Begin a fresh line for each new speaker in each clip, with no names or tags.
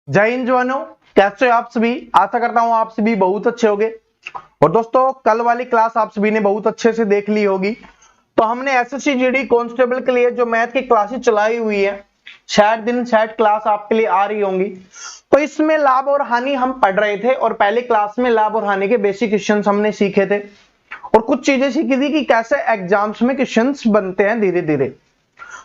जय हिंद जवानों, कैसे हो आप सभी। आशा करता हूं आप सभी बहुत अच्छे होंगे। और दोस्तों, कल वाली क्लास आप सभी ने बहुत अच्छे से देख ली होगी। तो हमने एसएससी जीडी कांस्टेबल के लिए जो मैथ की क्लासेस चलाई हुई है, शायद क्लास आपके लिए आ रही होंगी। तो इसमें लाभ और हानि हम पढ़ रहे थे और पहले क्लास में लाभ और हानि के बेसिक क्वेश्चंस हमने सीखे थे और कुछ चीजें सीखी थी कि कैसे एग्जाम्स में क्वेश्चंस बनते हैं धीरे धीरे।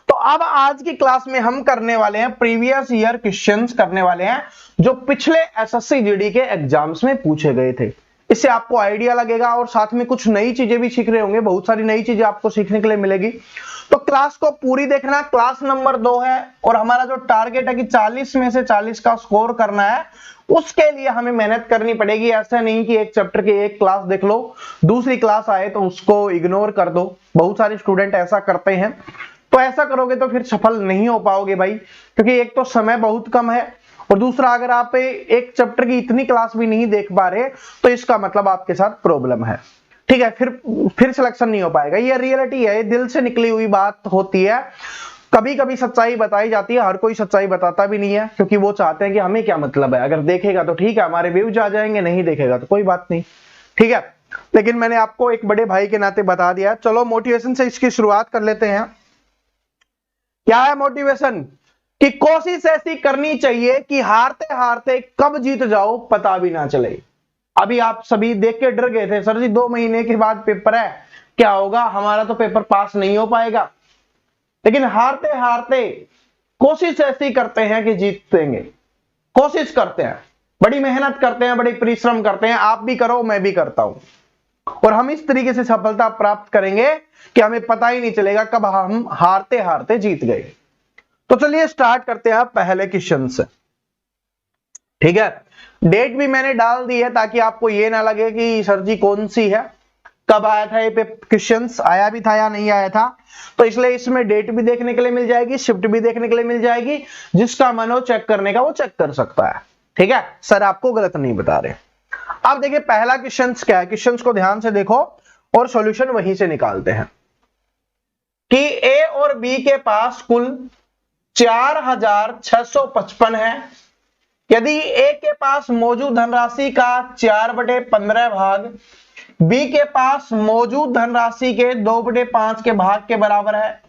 तो अब आज की क्लास में हम करने वाले हैं प्रीवियस ईयर क्वेश्चंस करने वाले हैं जो पिछले एसएससी जीडी के एग्जाम्स में पूछे गए थे। इससे आपको आइडिया लगेगा और साथ में कुछ नई चीजें भी सीख रहे होंगे, बहुत सारी नई चीजें आपको सीखने के लिए मिलेगी। तो क्लास को पूरी देखना। क्लास नंबर 2 है और हमारा जो टारगेट है कि 40 में से 40 का स्कोर करना है, उसके लिए हमें मेहनत करनी पड़ेगी। ऐसा नहीं कि एक चैप्टर की एक क्लास देख लो, दूसरी क्लास आए तो उसको इग्नोर कर दो। बहुत सारे स्टूडेंट ऐसा करते हैं। तो ऐसा करोगे तो फिर सफल नहीं हो पाओगे भाई, क्योंकि एक तो समय बहुत कम है और दूसरा अगर आप एक चैप्टर की इतनी क्लास भी नहीं देख पा रहे तो इसका मतलब आपके साथ प्रॉब्लम है। ठीक है, फिर सिलेक्शन नहीं हो पाएगा। ये रियलिटी है, ये दिल से निकली हुई बात होती है। कभी कभी सच्चाई बताई जाती है, हर कोई सच्चाई बताता भी नहीं है, क्योंकि वो चाहते हैं कि हमें क्या मतलब है, अगर देखेगा तो ठीक है हमारे व्यूज आ जाएंगे, नहीं देखेगा तो कोई बात नहीं। ठीक है, लेकिन मैंने आपको एक बड़े भाई के नाते बता दिया। चलो मोटिवेशन से इसकी शुरुआत कर लेते हैं। क्या है मोटिवेशन? कि कोशिश ऐसी करनी चाहिए कि हारते हारते कब जीत जाओ पता भी ना चले। अभी आप सभी देख के डर गए थे, सर जी 2 महीने के बाद पेपर है, क्या होगा, हमारा तो पेपर पास नहीं हो पाएगा। लेकिन हारते हारते कोशिश ऐसी करते हैं कि जीतेंगे। कोशिश करते हैं, बड़ी मेहनत करते हैं, बड़ी परिश्रम करते हैं। आप भी करो, मैं भी करता हूं और हम इस तरीके से सफलता प्राप्त करेंगे कि हमें पता ही नहीं चलेगा कब हम हारते हारते जीत गए। तो चलिए स्टार्ट करते हैं पहले क्वेश्चन से। ठीक है, डेट भी मैंने डाल दी है ताकि आपको ये ना लगे कि सर जी कौन सी है, कब आया था ये क्वेश्चन, आया भी था या नहीं आया था। तो इसलिए इसमें डेट भी देखने के लिए मिल जाएगी, शिफ्ट भी देखने के लिए मिल जाएगी। जिसका मन हो चेक करने का वो चेक कर सकता है। ठीक है, सर आपको गलत नहीं बता रहे। अब देखिए पहला क्वेश्चन क्या है, क्वेश्चन को ध्यान से देखो और सॉल्यूशन वहीं से निकालते हैं। कि ए और बी के पास कुल 4655 है। यदि ए के पास मौजूद धनराशि का 4/15 भाग बी के पास मौजूद धनराशि के 2/5 के भाग के बराबर है,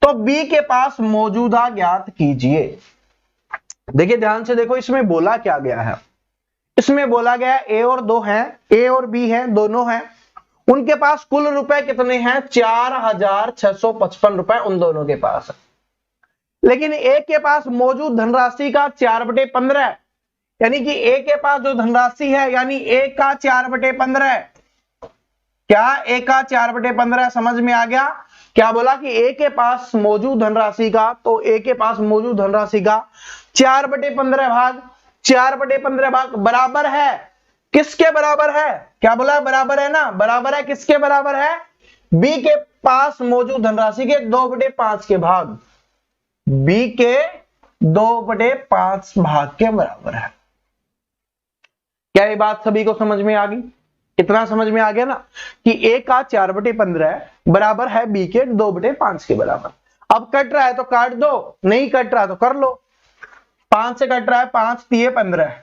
तो बी के पास मौजूदा ज्ञात कीजिए। देखिए ध्यान से देखो, इसमें बोला क्या गया है। इसमें बोला गया ए और 2 हैं, ए और बी हैं, दोनों हैं। उनके पास कुल रुपए कितने हैं? 4655 रुपए उन दोनों के पास है। लेकिन ए के पास मौजूद धनराशि का 4/15, यानी कि ए के पास जो धनराशि है, यानी ए का 4/15। क्या ए का 4/15 समझ में आ गया? क्या बोला कि ए के पास मौजूद धनराशि का, तो ए के पास मौजूद धनराशि का 4/15 भाग 4/15 भाग बराबर है किसके बराबर है? क्या बोला? बराबर है ना, बराबर है किसके बराबर है? बी के पास मौजूद धनराशि के 2/5 के भाग, बी के 2/5 भाग के बराबर है। क्या ये बात सभी को समझ में आ गई? कितना समझ में आ गया ना कि ए का 4/15 बराबर है बी के 2/5 के बराबर। अब कट रहा है तो काट दो, नहीं कट रहा तो कर लो। 5 से कट रहा है, 5 3 15,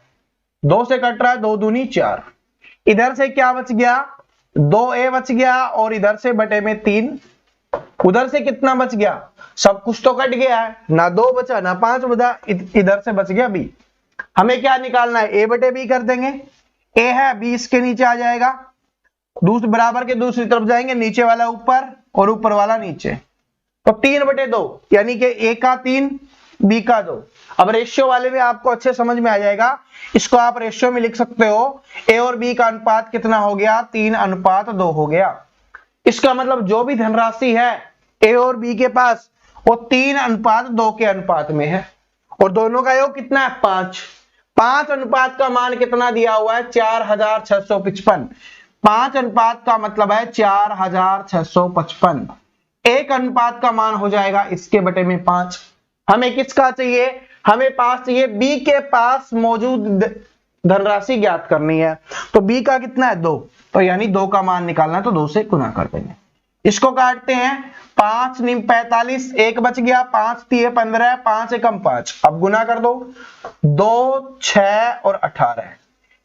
2 से कट रहा है, 2 दूनी 4। इधर से क्या बच गया? 2a बच गया और इधर से बटे में 3। उधर से कितना बच गया? सब कुछ तो कट गया है, ना 2 बचा ना 5 बचा, इधर से बच गया b। हमें क्या निकालना है? a बटे b कर देंगे। a है, b इसके नीचे आ जाएगा, दूसरे बराबर के दूसरी तरफ जाएंगे, नीचे वाला ऊपर और ऊपर वाला नीचे, तो 3/2, यानी कि a का 3 b का 2। अब रेशियो वाले में आपको अच्छे समझ में आ जाएगा, इसको आप रेशियो में लिख सकते हो। a और b का अनुपात कितना हो गया? 3:2 हो गया। इसका मतलब जो भी धनराशि है a और b के पास वो 3:2 के अनुपात में है और दोनों का योग कितना है? 5। 5 अनुपात का मान कितना दिया हुआ है? 4655। 5 अनुपात का मतलब है 4655। एक अनुपात का मान हो जाएगा इसके बटे में 5। हमें किसका चाहिए? हमें पास चाहिए बी के पास मौजूद धनराशि ज्ञात करनी है। तो बी का कितना है? 2, तो यानी 2 का मान निकालना है तो 2 से गुना कर देंगे। इसको काटते हैं, 5 × 45, 1 बच गया, 5 × 3 = 15, 5 × 1 = 5। अब गुना कर दो, 2, 6 और 18,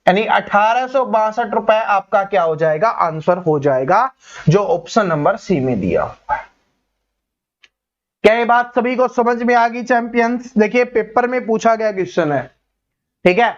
यानी 1862 रुपए आपका क्या हो जाएगा, आंसर हो जाएगा, जो ऑप्शन नंबर सी में दिया हुआ है। क्या ये बात सभी को समझ में आ गई चैंपियंस? देखिए पेपर में पूछा गया क्वेश्चन है, ठीक है।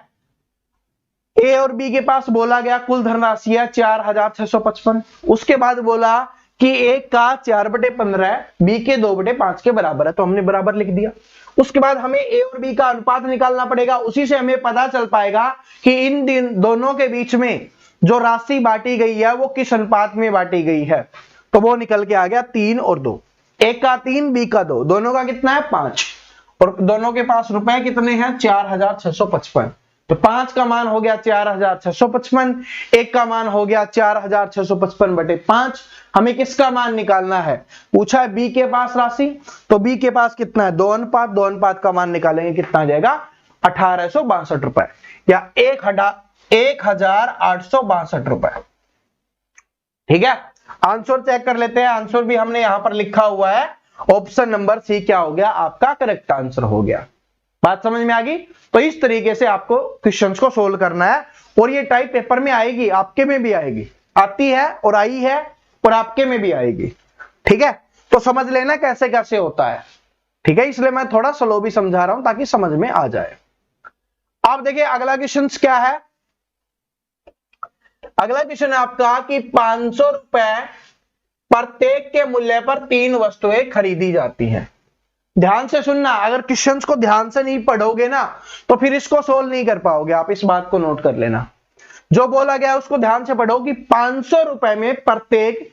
ए और बी के पास बोला गया कुल धनराशि है 4655। उसके बाद बोला कि ए का 4/15 है, बी के 2/5 के बराबर है, तो हमने बराबर लिख दिया। उसके बाद हमें ए और बी का अनुपात निकालना पड़ेगा, उसी से हमें पता चल पाएगा कि इन दोनों के बीच में जो राशि बांटी गई है वो किस अनुपात में बांटी गई है। तो वो निकल के आ गया 3 और 2, ए का 3, बी का 2, दोनों का कितना है 5, और दोनों के पास रुपए कितने हैं 4655। तो 5 का मान हो गया 4655, एक का मान हो गया 4655/5। हमें किसका मान निकालना है, पूछा है बी के पास राशि, तो बी के पास कितना है 2 अनुपात, 2 अनुपात का मान निकालेंगे, कितना आ जाएगा 1862 रुपए या 1862 रुपए। ठीक है, आंसर चेक कर लेते हैं। आंसर भी हमने यहां पर लिखा हुआ है, ऑप्शन नंबर सी क्या हो गया आपका करेक्ट आंसर हो गया। बात समझ में आ गई? तो इस तरीके से आपको क्वेश्चंस को सोल्व करना है, और ये टाइप पेपर में आएगी, आपके में भी आएगी, आती है और आई है और आपके में भी आएगी। ठीक है, तो समझ लेना कैसे कैसे होता है। ठीक है, इसलिए मैं थोड़ा स्लो भी समझा रहा हूं ताकि समझ में आ जाए। आप देखिए अगला क्वेश्चन क्या है। अगला क्वेश्चन है आपका कि 500 रुपए प्रत्येक के मूल्य पर 3 वस्तुएं खरीदी जाती हैं। ध्यान से सुनना, अगर क्वेश्चंस को ध्यान से नहीं पढ़ोगे ना तो फिर इसको सोल्व नहीं कर पाओगे। आप इस बात को नोट कर लेना, जो बोला गया उसको ध्यान से पढ़ो कि 500 रुपए में प्रत्येक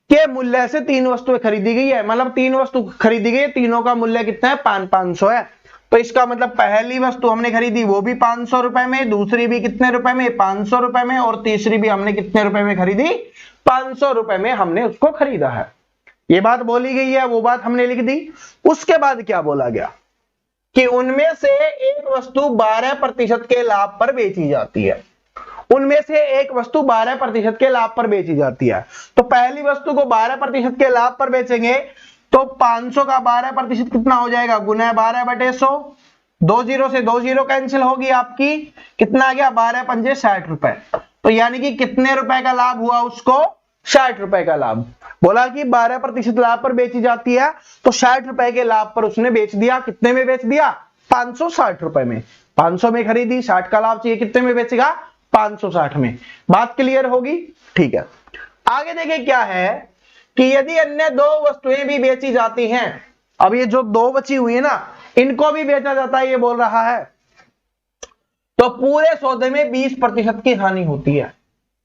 के मूल्य से 3 वस्तुएं खरीदी गई है, मतलब 3 वस्तु खरीदी गई है, तीनों का मूल्य कितना है 500 है। तो इसका मतलब पहली वस्तु हमने खरीदी वो भी 500 रुपए में, दूसरी भी कितने रुपए में 500 रुपए में, और तीसरी भी हमने कितने रुपए में खरीदी 500 रुपए में हमने उसको खरीदा है। ये बात बोली गई है, वो बात हमने लिख दी। उसके बाद क्या बोला गया कि उनमें से एक वस्तु 12% के लाभ पर बेची जाती है। उनमें से एक वस्तु 12% के लाभ पर बेची जाती है। तो पहली वस्तु को 12% के लाभ पर बेचेंगे तो 500 का 12% कितना हो जाएगा, गुना 12/100, 2 0 से 2 0 कैंसिल होगी आपकी, कितना आ गया 12 पंजे 60 रुपए। तो यानी कि कितने रुपए का लाभ हुआ उसको, 60 रुपए का लाभ। बोला कि 12% लाभ पर बेची जाती है, तो 60 रुपए के लाभ पर उसने बेच दिया। कितने में बेच दिया 560 रुपए में। 500 में खरीदी, 60 का लाभ चाहिए, कितने में बेचेगा 560 में। बात क्लियर होगी? ठीक है, आगे देखिए क्या है कि यदि अन्य 2 वस्तुएं भी बेची जाती हैं, अब ये जो 2 बची हुई है ना इनको भी बेचा जाता है, ये बोल रहा है, तो पूरे सौदे में 20% की हानि होती है।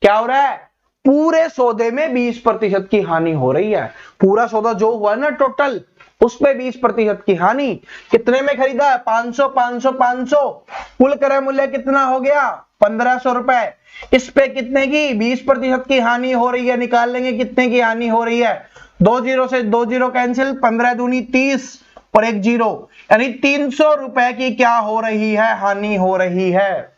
क्या हो रहा है, पूरे सौदे में 20% की हानि हो रही है। पूरा सौदा जो हुआ ना टोटल, उस पे 20% की हानि। कितने में खरीदा है 500 500 500, कुल क्रय मूल्य कितना हो गया 1500 रुपए। इस पे कितने की 20% की हानि हो रही है, निकाल लेंगे कितने की हानि हो रही है, 2 0 से 2 0 कैंसिल, 15 दूनी 30 और 1 0, यानी 300 रुपए की क्या हो रही है, हानि हो रही है।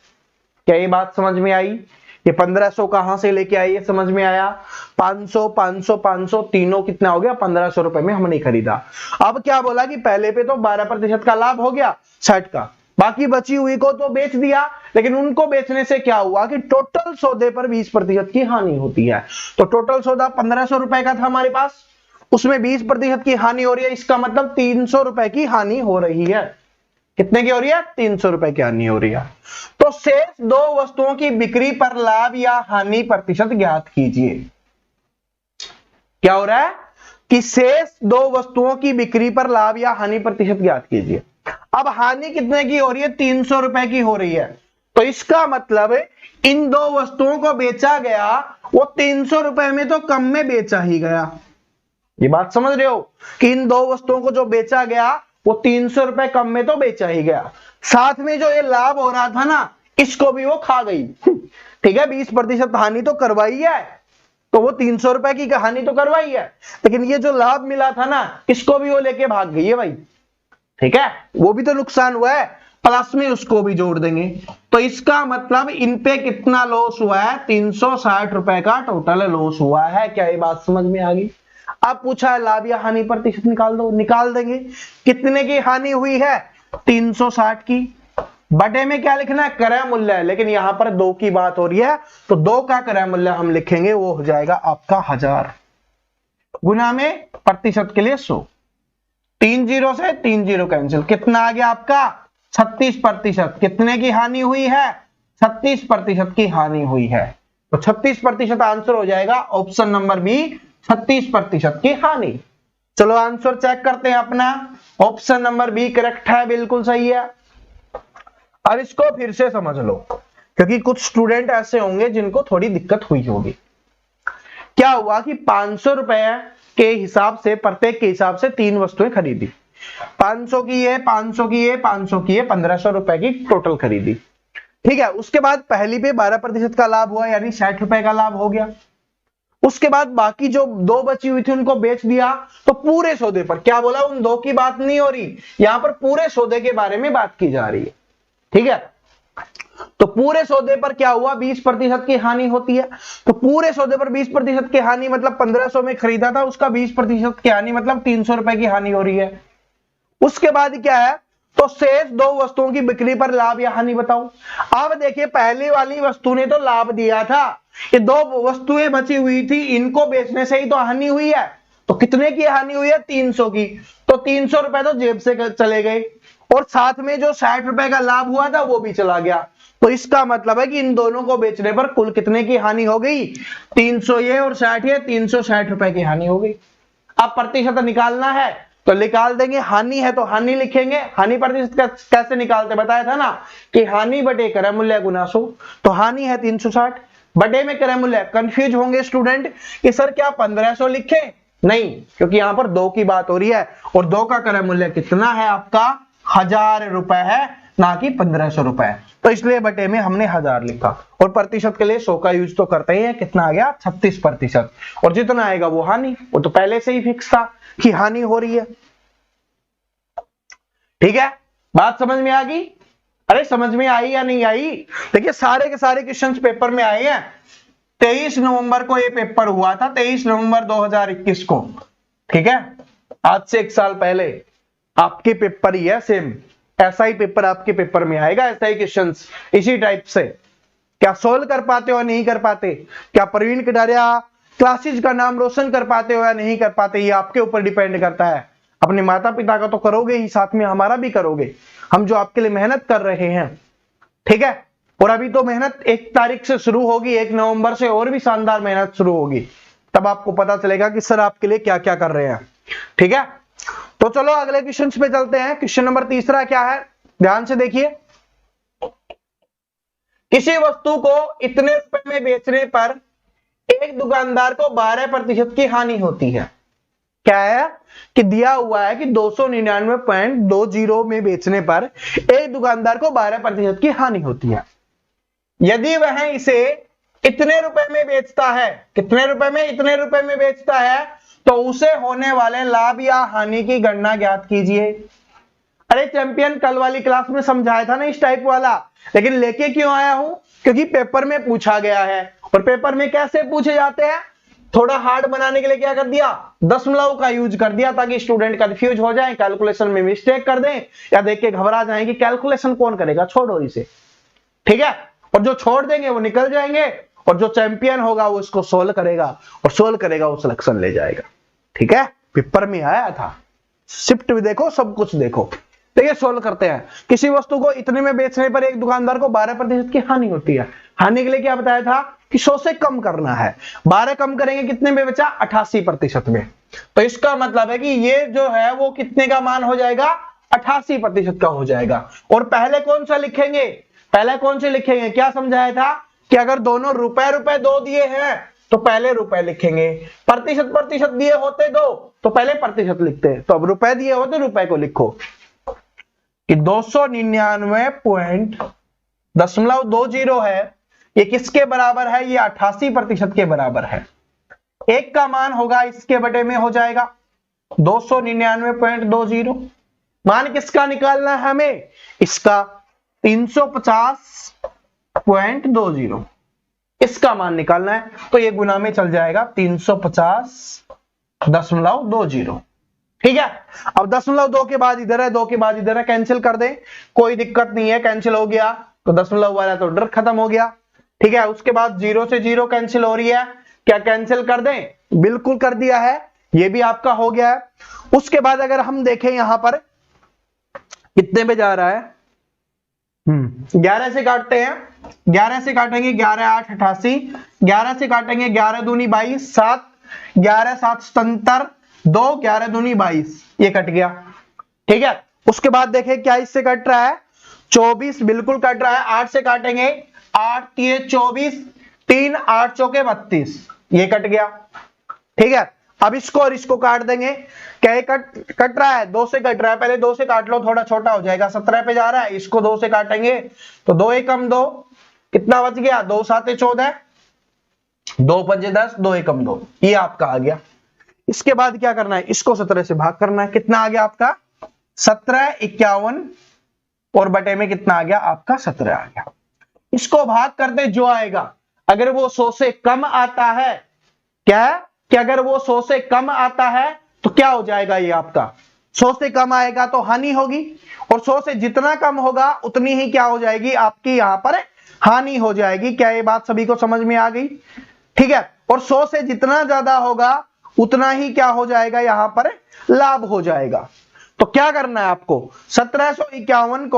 क्या ये बात समझ में आई? ये 1500 कहां से लेके आई, ये समझ में आया। 500 500 500 तीनों कितना हो गया 1500 रुपए में हमने खरीदा। अब क्या बोला कि पहले पे तो 12% का लाभ हो गया 60 का, बाकी बची हुई को तो बेच दिया, लेकिन उनको बेचने से क्या हुआ कि टोटल सौदे पर 20% की हानि होती है। तो टोटल सौदा 1500 रुपए का था हमारे पास, उसमें 20% की हानि हो रही है, इसका मतलब 300 रुपए की हानि हो रही है। कितने की हो रही है 300 रुपए की हानि हो रही है। तो शेष 2 वस्तुओं की बिक्री पर लाभ या हानि प्रतिशत ज्ञात कीजिए। क्या हो रहा है कि शेष 2 वस्तुओं की बिक्री पर लाभ या हानि प्रतिशत ज्ञात कीजिए। अब हानि कितने की हो रही है 300 रुपए की हो रही है, तो इसका मतलब इन 2 वस्तुओं को बेचा गया वो 300 रुपए में तो कम में बेचा ही गया। ये बात समझ रहे हो कि इन 2 वस्तुओं को जो बेचा गया वो 300 रुपए कम में तो बेचा ही गया, साथ में जो ये लाभ हो रहा था ना इसको भी वो खा गई। ठीक है, 20% हानि तो करवाई है, तो वो 300 रुपए की हानि तो करवाई है, लेकिन ये जो लाभ मिला था ना इसको भी वो लेके भाग गई है भाई। ठीक है, वो भी तो नुकसान हुआ है। प्लस में उसको भी जोड़ देंगे। तो इसका मतलब इन पे कितना लॉस हुआ है, 360 रुपए का टोटल लॉस हुआ है। क्या ये बात समझ में आ गई? अब पूछा है लाभ या हानि प्रतिशत निकाल दो, निकाल देंगे। कितने की हानि हुई है, 360 की। बटे में क्या लिखना है, क्रय मूल्य है, लेकिन यहां पर 2 की बात हो रही है, तो 2 का क्रय मूल्य हम लिखेंगे, वो हो जाएगा आपका 1000 गुना में प्रतिशत के लिए 100। 3 जीरो से 3 जीरो कैंसिल, कितना आ गया आपका 36%। कितने की हानि हुई है, 36% की हानि हुई है। तो 36% आंसर हो जाएगा ऑप्शन नंबर बी, 36% की हानि। चलो आंसर चेक करते हैं अपना। ऑप्शन नंबर बी करेक्ट है, बिल्कुल सही है। अब इसको फिर से समझ लो, क्योंकि कुछ स्टूडेंट ऐसे होंगे जिनको थोड़ी दिक्कत हुई होगी। क्या हुआ कि 500 रुपए के हिसाब से, प्रत्येक के हिसाब से 3 वस्तुएं खरीदी। 500 की ये, 500 की ये, 500 की ये, 1500 रुपए की टोटल खरीदी। ठीक है, उसके बाद पहली पे 12% का लाभ हुआ, यानी 60 रुपए का लाभ हो गया। उसके बाद बाकी जो 2 बची हुई थी उनको बेच दिया। तो पूरे सौदे पर, क्या बोला, उन 2 की बात नहीं हो रही, यहां पर पूरे सौदे के बारे में बात की जा रही है। ठीक है, तो पूरे सौदे पर क्या हुआ, 20% की हानि होती है। तो पूरे सौदे पर 20% की हानि मतलब 1500 में खरीदा था, उसका 20% की हानि मतलब 300 रुपए की हानि हो रही है। उसके बाद क्या है, तो शेष 2 वस्तुओं की बिक्री पर लाभ या हानि बताओ। अब देखिए, पहली वाली वस्तु ने तो लाभ दिया था, ये 2 वस्तुएं बची हुई थी, इनको बेचने से ही तो हानि हुई है। तो कितने की हानि हुई है, 300 की। तो 300 रुपए तो जेब से चले गए, और साथ में जो 60 रुपए का लाभ हुआ था वो भी चला गया। तो इसका मतलब है कि इन दोनों को बेचने पर कुल कितने की हानि हो गई, 300 ये और 60 ये, 360 रुपए की हानि हो गई। अब प्रतिशत निकालना है तो निकाल देंगे, हानि है तो हानि लिखेंगे। हानि प्रतिशत कैसे निकालते, बताया था ना कि हानि बटे क्रय मूल्य गुना 100। तो हानि है 360, बटे में क्रय मूल्य। कंफ्यूज होंगे स्टूडेंट कि सर क्या 1500 लिखे, नहीं, क्योंकि यहां पर 2 की बात हो रही है, और 2 का क्रय मूल्य कितना है आपका 1000 रुपए है, ना कि 1500 रुपए। तो इसलिए बटे में हमने 1000 लिखा, और प्रतिशत के लिए 100 का यूज तो करते ही है। कितना आ गया, 36%। और जितना आएगा वो हानि, वो तो पहले से ही फिक्स था कि हानि हो रही है। ठीक है, बात समझ में आ गई? अरे समझ में आई या नहीं आई? देखिए, सारे के सारे क्वेश्चंस पेपर में आए हैं। 23 नवंबर को ये पेपर हुआ था, 23 नवंबर 2021 को। ठीक है, आज से 1 साल पहले आपके पेपर ही है, सेम ऐसा ही पेपर आपके पेपर में आएगा, ऐसा ही क्वेश्चंस इसी टाइप से। क्या सोल्व कर पाते हो या नहीं कर पाते? क्या प्रवीण कटारिया क्लासेज का नाम रोशन कर पाते हो या नहीं कर पाते? ये आपके ऊपर डिपेंड करता है। अपने माता पिता का तो करोगे ही, साथ में हमारा भी करोगे, हम जो आपके लिए मेहनत कर रहे हैं। ठीक है, और अभी तो मेहनत 1 तारीख से शुरू होगी, 1 नवंबर से और भी शानदार मेहनत शुरू होगी। तब आपको पता चलेगा कि सर आपके लिए क्या क्या कर रहे हैं। ठीक है, तो चलो अगले क्वेश्चन पे चलते हैं। क्वेश्चन नंबर 3 क्या है, ध्यान से देखिए। किसी वस्तु को इतने रुपए में बेचने पर एक दुकानदार को 12% की हानि होती है। क्या है कि दिया हुआ है कि 299.20 में बेचने पर एक दुकानदार को 12% की हानि होती है। यदि वह इसे इतने रुपए में बेचता है, कितने रुपए में, इतने रुपए में बेचता है, तो उसे होने वाले लाभ या हानि की गणना ज्ञात कीजिए। अरे चैंपियन, कल वाली क्लास में समझाया था ना इस टाइप वाला, लेकिन लेके क्यों आया हूं, क्योंकि पेपर में पूछा गया है। और पेपर में कैसे पूछे जाते हैं, थोड़ा हार्ड बनाने के लिए क्या कर दिया, दशमलव का यूज कर दिया, ताकि स्टूडेंट कंफ्यूज हो जाए, कैलकुलेशन में मिस्टेक कर दें, या देख के घबरा जाए कि कैलकुलेशन कौन करेगा, छोड़ो इसे। ठीक है, और जो छोड़ देंगे वो निकल जाएंगे, और जो चैंपियन होगा वो इसको सोल्व करेगा, और सोल्व करेगा वो सिलेक्शन ले जाएगा। ठीक है, पेपर में आया था, शिफ्ट भी देखो, सब कुछ देखो। तो ये सोल्व करते हैं। किसी वस्तु को इतने में बेचने पर एक दुकानदार को 12% की हानि होती है। हानि के लिए क्या बताया था कि 100 से कम करना है। 12 कम करेंगे, कितने में बचा, 88% में। तो इसका मतलब है कि ये जो है वो कितने का मान हो जाएगा, 88% का हो जाएगा। और पहले कौन सा लिखेंगे, पहले कौन से लिखेंगे, क्या समझाया था कि अगर दोनों रुपए रुपए दो दिए हैं तो पहले रुपए लिखेंगे, प्रतिशत प्रतिशत दिए होते दो तो पहले प्रतिशत लिखते। तो अब रुपए दिए हो तो रुपए को लिखो कि 299.20 है, ये किसके बराबर है, ये 88% के बराबर है। एक का मान होगा इसके बटे में हो जाएगा 299.20, मान किसका निकालना है हमें, इसका 350.20 इसका मान निकालना है। तो ये गुना में चल जाएगा 350.20, ठीक है। अब 0.2 के बाद इधर है, 2 के बाद इधर है, कैंसिल कर दें, कोई दिक्कत नहीं है, कैंसिल हो गया तो 0 वाला तो डर खत्म हो गया, ठीक है। उसके बाद 0 से 0 कैंसिल हो रही है, क्या कैंसिल कर दें, बिल्कुल कर दिया है, ये भी आपका हो गया है। उसके बाद अगर हम देखें यहां पर कितने पे जा रहा है, 11 से काटते हैं, 11 से काटेंगे 11 8 88, 11 से काटेंगे 11 दूनी 22, 7 11 7 77, 2 11 दूनी 22, ये कट गया, ठीक है। उसके बाद देखें क्या इससे कट रहा है, 24 बिल्कुल कट रहा है, 8 से काटेंगे 8 3 24, 3 8 चौके 32, ये कट गया, ठीक है। अब इसको और इसको काट देंगे, क्या कट रहा है, 2 से कट रहा है, पहले 2 से काट लो, थोड़ा छोटा हो जाएगा, 17 पे जा रहा है, इसको 2 से काटेंगे तो 2 एकम 2, कितना बच गया, 2 7 14, 2 5 10, 2 एकम 2, ये आपका आ गया। इसके बाद क्या करना है, इसको 17 से भाग करना है, कितना आ गया आपका 17 51, और बटे में कितना आ गया आपका 17 आ गया। इसको भाग करते जो आएगा, अगर वो 100 से कम आता है, क्या है कि अगर वो 100 से कम आता है तो क्या हो जाएगा, ये आपका 100 से कम आएगा तो हानि होगी, और 100 से जितना कम होगा उतनी ही क्या हो जाएगी आपकी यहां पर हानि हो जाएगी। क्या ये बात सभी को समझ में आ गई, ठीक है। और 100 से जितना ज्यादा होगा उतना ही क्या हो जाएगा यहां पर लाभ हो जाएगा। तो क्या करना है आपको, 1751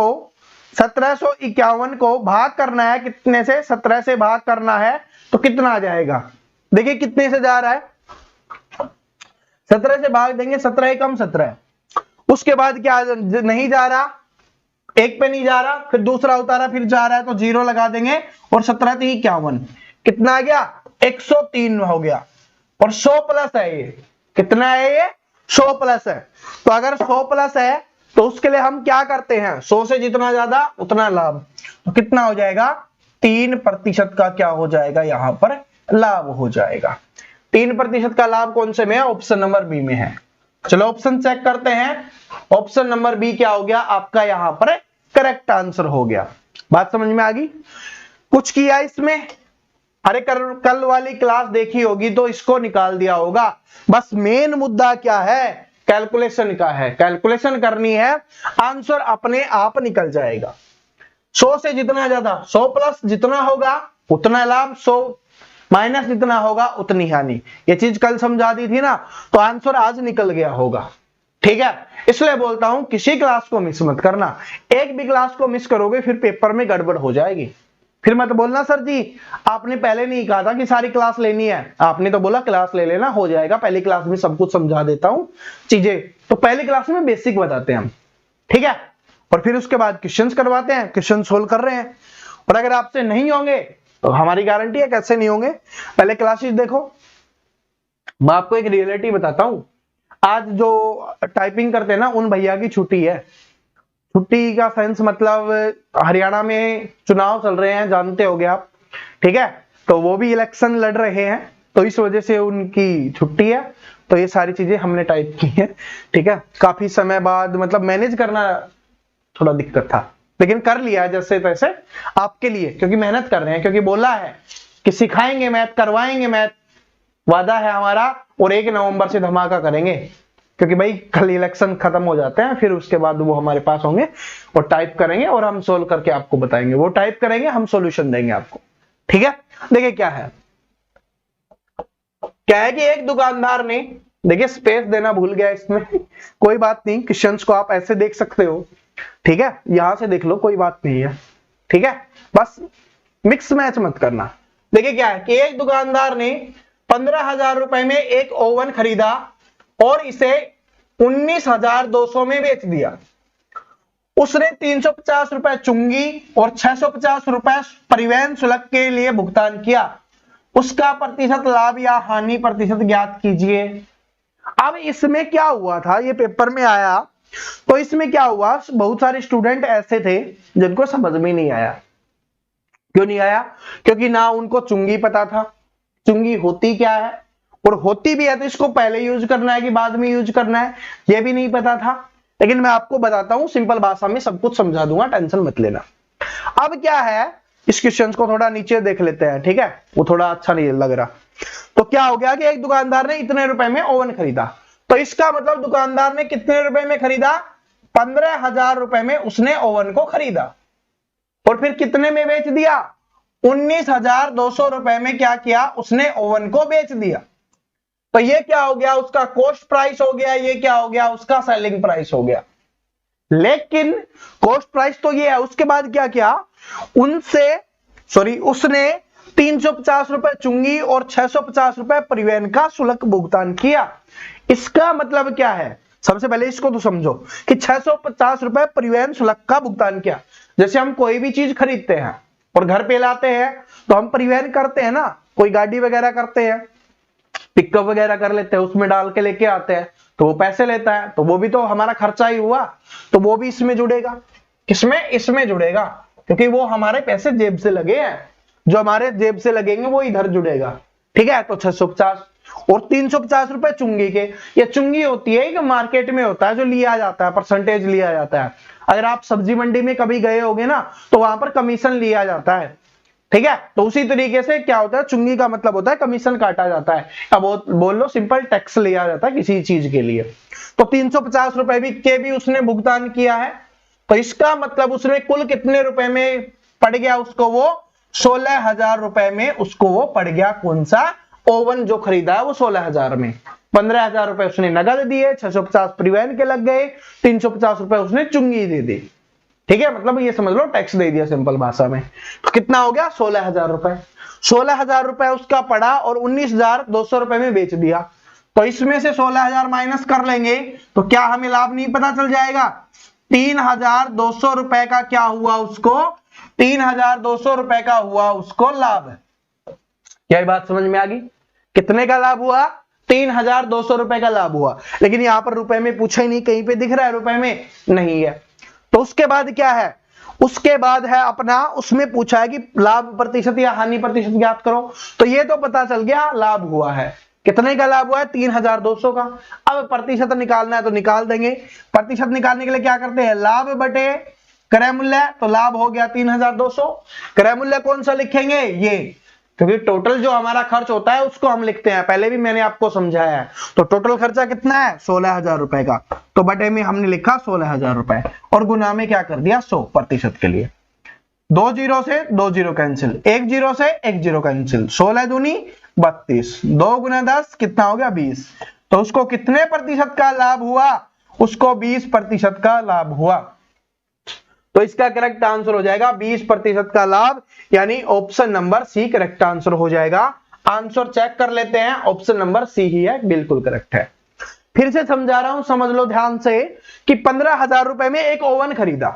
को भाग करना है, कितने से, 17 से भाग करना है तो कितना आ जाएगा, देखिए कितने से जा रहा है, 17 से भाग देंगे, 17 एकम 17, उसके बाद क्या नहीं जा रहा, एक पे नहीं जा रहा, फिर दूसरा उतारा, फिर जा रहा है तो 0 लगा देंगे, और 17 3 51, कितना आ गया 103 हो गया, और 100 प्लस है ये, कितना है ये 100 प्लस है। तो अगर 100 प्लस है तो उसके लिए हम क्या करते हैं, 100 से जितना ज्यादा उतना लाभ, तो कितना हो जाएगा 3% का क्या हो जाएगा यहां पर लाभ हो जाएगा। 3% का लाभ कौन से में है, ऑप्शन नंबर बी में है। चलो ऑप्शन चेक करते हैं, ऑप्शन नंबर बी क्या हो गया आपका यहां पर करेक्ट आंसर हो गया। बात समझ में आ गई, कुछ किया इसमें, अरे कल वाली क्लास देखी होगी तो इसको निकाल दिया होगा। बस मेन मुद्दा क्या है, कैलकुलेशन का है, कैलकुलेशन करनी है, आंसर अपने आप निकल जाएगा। 100 से जितना ज्यादा, 100 प्लस जितना होगा उतना लाभ, 100 माइनस जितना होगा उतनी हानि, ये चीज कल समझा दी थी ना, तो आंसर आज निकल गया होगा, ठीक है। इसलिए बोलता हूं किसी क्लास को मिस मत करना, एक भी क्लास को मिस करोगे फिर पेपर में गड़बड़ हो जाएगी। फिर मत बोलना सर जी आपने पहले नहीं कहा था कि सारी क्लास लेनी है, आपने तो बोला क्लास ले लेना, हो जाएगा, पहली क्लास में सब कुछ समझा देता हूं चीजें, तो पहली क्लास में बेसिक बताते हैं हम, ठीक है, और फिर उसके बाद क्वेश्चंस करवाते हैं, क्वेश्चन सोल्व कर रहे हैं, और अगर आपसे नहीं होंगे तो हमारी गारंटी है कैसे नहीं होंगे, पहले क्लासेस देखो। मैं आपको एक रियलिटी बताता हूं, आज जो टाइपिंग करते हैं ना उन भैया की छुट्टी है, छुट्टी का सेंस मतलब हरियाणा में चुनाव चल रहे हैं, जानते होंगे आप, ठीक है, तो वो भी इलेक्शन लड़ रहे हैं, तो इस वजह से उनकी छुट्टी है, तो ये सारी चीजें हमने टाइप की है, ठीक है। काफी समय बाद मतलब मैनेज करना थोड़ा दिक्कत था, लेकिन कर लिया जैसे तैसे आपके लिए, क्योंकि मेहनत कर रहे हैं, क्योंकि बोला है कि सिखाएंगे मैथ, करवाएंगे मैथ, वादा है हमारा, और 1 नवंबर से धमाका करेंगे, क्योंकि भाई कल इलेक्शन खत्म हो जाते हैं, फिर उसके बाद वो हमारे पास होंगे और टाइप करेंगे और हम सोल्व करके आपको बताएंगे, वो टाइप करेंगे हम सॉल्यूशन देंगे आपको, ठीक है। देखिए क्या है कि एक दुकानदार ने, देखिए स्पेस देना भूल गया इसमें कोई बात नहीं, क्वेश्चंस को आप ऐसे देख सकते हो, ठीक है, यहां से देख लो कोई बात नहीं है, ठीक है, बस मिक्स मैच मत करना। देखिए क्या है कि एक दुकानदार ने 15,000 रुपए में एक ओवन खरीदा और इसे 19,200 में बेच दिया। उसने 350 रुपए चुंगी और 650 रुपए परिवहन शुल्क के लिए भुगतान किया, उसका प्रतिशत लाभ या हानि प्रतिशत ज्ञात कीजिए। अब इसमें क्या हुआ था, ये पेपर में आया, तो इसमें क्या हुआ, बहुत सारे स्टूडेंट ऐसे थे जिनको समझ में नहीं आया। क्यों नहीं आया, क्योंकि ना उनको चुंगी पता था, चुंगी होती क्या है, और होती भी है तो इसको पहले यूज करना है कि बाद में यूज करना है, ये भी नहीं पता था, लेकिन मैं आपको बताता हूं सिंपल भाषा में, सब कुछ समझा दूंगा, टेंशन मत लेना। अब क्या है, इस क्वेश्चन को थोड़ा नीचे देख लेते हैं, ठीक है, वो थोड़ा अच्छा नहीं लग रहा। तो क्या हो गया कि एक दुकानदार ने इतने रुपए में ओवन खरीदा, तो इसका मतलब दुकानदार ने कितने रुपए में खरीदा, 15,000 रुपए में उसने ओवन को खरीदा, और फिर कितने में बेच दिया, 19,200 रुपए में क्या किया उसने ओवन को बेच दिया। तो ये क्या हो गया, उसका कॉस्ट प्राइस हो गया, ये क्या हो गया, उसका सेलिंग प्राइस हो गया। लेकिन कॉस्ट प्राइस तो ये है, उसके बाद क्या किया, उसने 350 रुपए चुंगी और 650 रुपए परिवहन का शुल्क भुगतान किया। इसका मतलब क्या है, सबसे पहले इसको तो समझो कि 650 रुपए परिवहन शुल्क का भुगतान किया। जैसे हम कोई भी चीज खरीदते हैं और घर पे लाते हैं तो हम परिवहन करते हैं ना, कोई गाड़ी वगैरह करते हैं, पिकअप वगैरह कर लेते हैं, उसमें डाल के लेके आते हैं, तो वो पैसे लेता है, तो वो भी तो हमारा खर्चा ही हुआ, तो वो भी इसमें जुड़ेगा। किसमें, इसमें जुड़ेगा, क्योंकि वो हमारे पैसे जेब से लगे हैं, जो हमारे जेब से लगेंगे वो इधर जुड़ेगा, ठीक है। तो 650 और 350 रुपए चुंगी के, ये चुंगी होती है कि मार्केट में होता है जो लिया जाता है, परसेंटेज लिया जाता है। अगर आप सब्जी मंडी में कभी गए होगे ना, तो वहां पर कमीशन लिया जाता है, ठीक है। तो उसी तरीके से क्या होता है, चुंगी का मतलब होता है कमीशन काटा जाता है, अब बोल लो सिंपल टैक्स लिया जाता है किसी चीज के लिए। तो 350 रुपए भी उसने भुगतान किया है, तो इसका मतलब उसने कुल कितने रुपए में पड़ गया उसको, वो 16,000 रुपए में उसको वो पड़ गया। कौन सा ओवन जो खरीदा है वो 16,000 में, 15,000 रुपए उसने नगद दिए, 650 परिवहन के लग गए, 350 रुपए उसने चुंगी दे दी, ठीक है। मतलब ये समझ लो टैक्स दे दिया सिंपल भाषा में। तो कितना हो गया, 16,000 रुपए। 16,000 रुपए उसका पड़ा और 19,200 रुपए में बेच दिया। तो इसमें से 16,000 माइनस कर लेंगे तो क्या हमें लाभ नहीं पता चल जाएगा, 3,200 रुपए का क्या हुआ उसको, 3,200 रुपए का हुआ उसको लाभ। क्या ये बात समझ में आ गई, कितने का लाभ हुआ, 3,200 रुपए का लाभ हुआ। लेकिन यहां पर रुपए में पूछा ही नहीं, कहीं पे दिख रहा है रुपए में, नहीं है। तो उसके बाद क्या है, उसके बाद है अपना, उसमें पूछा है कि लाभ प्रतिशत या हानि प्रतिशत ज्ञात करो। तो ये तो पता चल गया लाभ हुआ है, कितने का लाभ हुआ है, 3,200 का। अब प्रतिशत निकालना है तो निकाल देंगे। प्रतिशत निकालने के लिए क्या करते हैं, लाभ बटे क्रय मूल्य, तो लाभ हो गया 3,200। क्रय मूल्य कौन सा लिखेंगे, ये, क्योंकि टोटल जो हमारा खर्च होता है उसको हम लिखते हैं, पहले भी मैंने आपको समझाया है। तो टोटल खर्चा कितना है, 16,000 रुपए का, तो बटे में हमने लिखा 16,000 रुपए और गुना में क्या कर दिया 100 प्रतिशत के लिए। 2 जीरो से 2 जीरो कैंसिल, 1 जीरो से 1 जीरो कैंसिल, 16 दूनी 32, 2 गुना 10 कितना हो गया 20। तो उसको कितने प्रतिशत का लाभ हुआ, उसको 20 प्रतिशत का लाभ हुआ। तो इसका करेक्ट आंसर हो जाएगा 20% का लाभ, यानी option number C correct answer हो जाएगा। आंसर चेक कर लेते हैं, ऑप्शन नंबर सी ही है, बिल्कुल करेक्ट है। फिर से समझा रहा हूं, समझ लो ध्यान से कि 15,000 रुपए में एक ओवन खरीदा,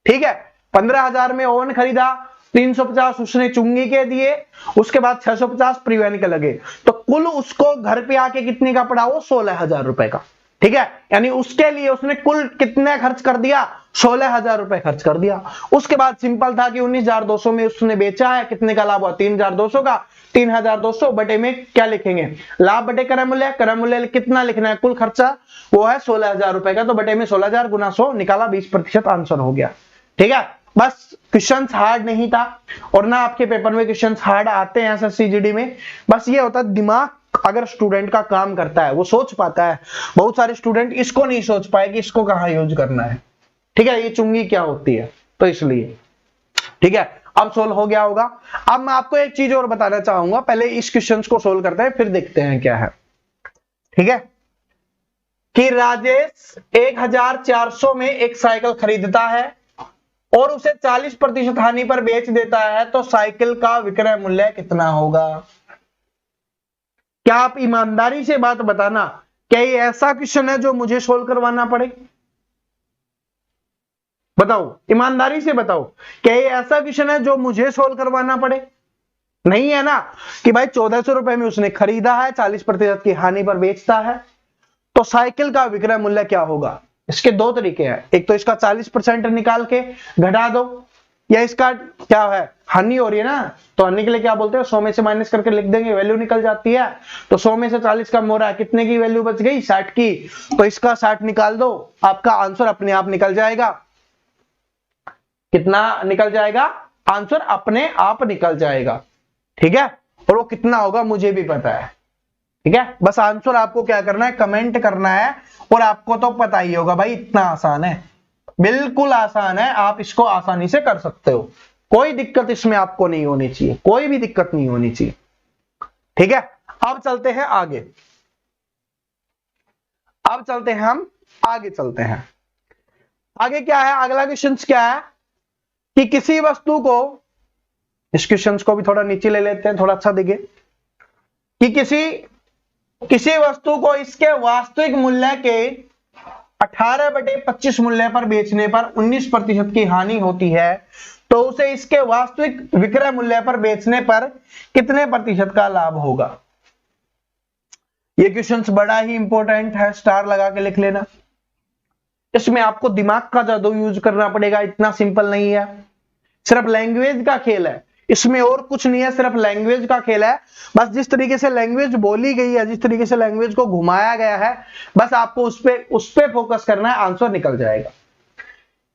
ठीक है, 15,000 में ओवन खरीदा, 350 उसने चुंगी के दिए, उसके बाद 650 परिवहन के लगे, तो कुल उसको घर पे आके कितने का पड़ा, वो 16,000 रुपए का, ठीक है। यानी उसके लिए उसने कुल कितने खर्च कर दिया, 16,000 रुपए खर्च कर दिया। उसके बाद सिंपल था कि 19,200 में उसने बेचा है, कितने का लाभ हुआ, 3,200 का। 3,200 बटे में क्या लिखेंगे, लाभ बटे क्रय मूल्य, क्रय मूल्य कितना लिखना है, कुल खर्चा वो है 16,000 रुपए का, तो बटे में 16,000 गुना 100 निकाला, 20% आंसर हो गया, ठीक है। बस क्वेश्चन हार्ड नहीं था, और ना आपके पेपर में क्वेश्चन हार्ड आते हैं एसएससी जीडी में। बस ये होता है दिमाग अगर स्टूडेंट का काम करता है वो सोच पाता है। बहुत सारे स्टूडेंट इसको नहीं सोच पाए कि इसको कहां यूज करना है, ठीक है, ये चुंगी क्या होती है, तो इसलिए, ठीक है। अब सोल्व हो गया होगा। अब मैं आपको एक चीज और बताना चाहूंगा, पहले इस क्वेश्चन को सोल्व करते हैं फिर देखते हैं क्या है, ठीक है। कि राजेश 1,400 में एक साइकिल खरीदता है और उसे 40% हानि पर बेच देता है, तो साइकिल का विक्रय मूल्य कितना होगा। क्या आप ईमानदारी से बात बताना, क्या ये ऐसा क्वेश्चन है जो मुझे सोल्व करवाना पड़े, बताओ, ईमानदारी से बताओ, क्या ये ऐसा क्वेश्चन है जो मुझे सोल्व करवाना पड़े, नहीं है ना। कि भाई 1,400 रुपए में उसने खरीदा है, 40% की हानि पर बेचता है, तो साइकिल का विक्रय मूल्य क्या होगा। इसके दो तरीके हैं, एक तो इसका 40% निकाल के घटा दो, या इसका क्या है, हानि हो रही है ना, तो हानि के लिए क्या बोलते हैं, 100 में से माइनस करके लिख देंगे, वैल्यू निकल जाती है। तो 100 में से 40 कम हो रहा है, कितने की वैल्यू बच गई, 60 की, तो इसका 60 निकाल दो, आपका आंसर अपने आप निकल जाएगा। कितना निकल जाएगा, आंसर अपने आप निकल जाएगा। ठीक है, और वो कितना होगा मुझे भी पता है। ठीक है, बस आंसर आपको क्या करना है, कमेंट करना है, और आपको तो पता ही होगा भाई, इतना आसान है, बिल्कुल आसान है, आप इसको आसानी से कर सकते हो, कोई दिक्कत इसमें आपको नहीं होनी चाहिए, कोई भी दिक्कत नहीं होनी चाहिए। ठीक है, अब चलते हैं आगे, अब चलते हैं हम आगे चलते हैं। आगे क्या है, अगला क्वेश्चन क्या है कि किसी वस्तु को, इस क्वेश्चन को भी थोड़ा नीचे ले लेते हैं, थोड़ा अच्छा दिखे, कि किसी वस्तु को इसके वास्तविक मूल्य के 18/25 मूल्य पर बेचने पर 19% की हानि होती है, तो उसे इसके वास्तविक विक्रय मूल्य पर बेचने पर कितने प्रतिशत का लाभ होगा। ये क्वेश्चन बड़ा ही इंपॉर्टेंट है, स्टार लगा के लिख लेना। इसमें आपको दिमाग का ज्यादा यूज करना पड़ेगा, इतना सिंपल नहीं है, सिर्फ लैंग्वेज का खेल है, इसमें और कुछ नहीं है, सिर्फ लैंग्वेज का खेल है। बस जिस तरीके से लैंग्वेज बोली गई है, जिस तरीके से लैंग्वेज को घुमाया गया है, बस आपको उस पे फोकस करना है, आंसर निकल जाएगा।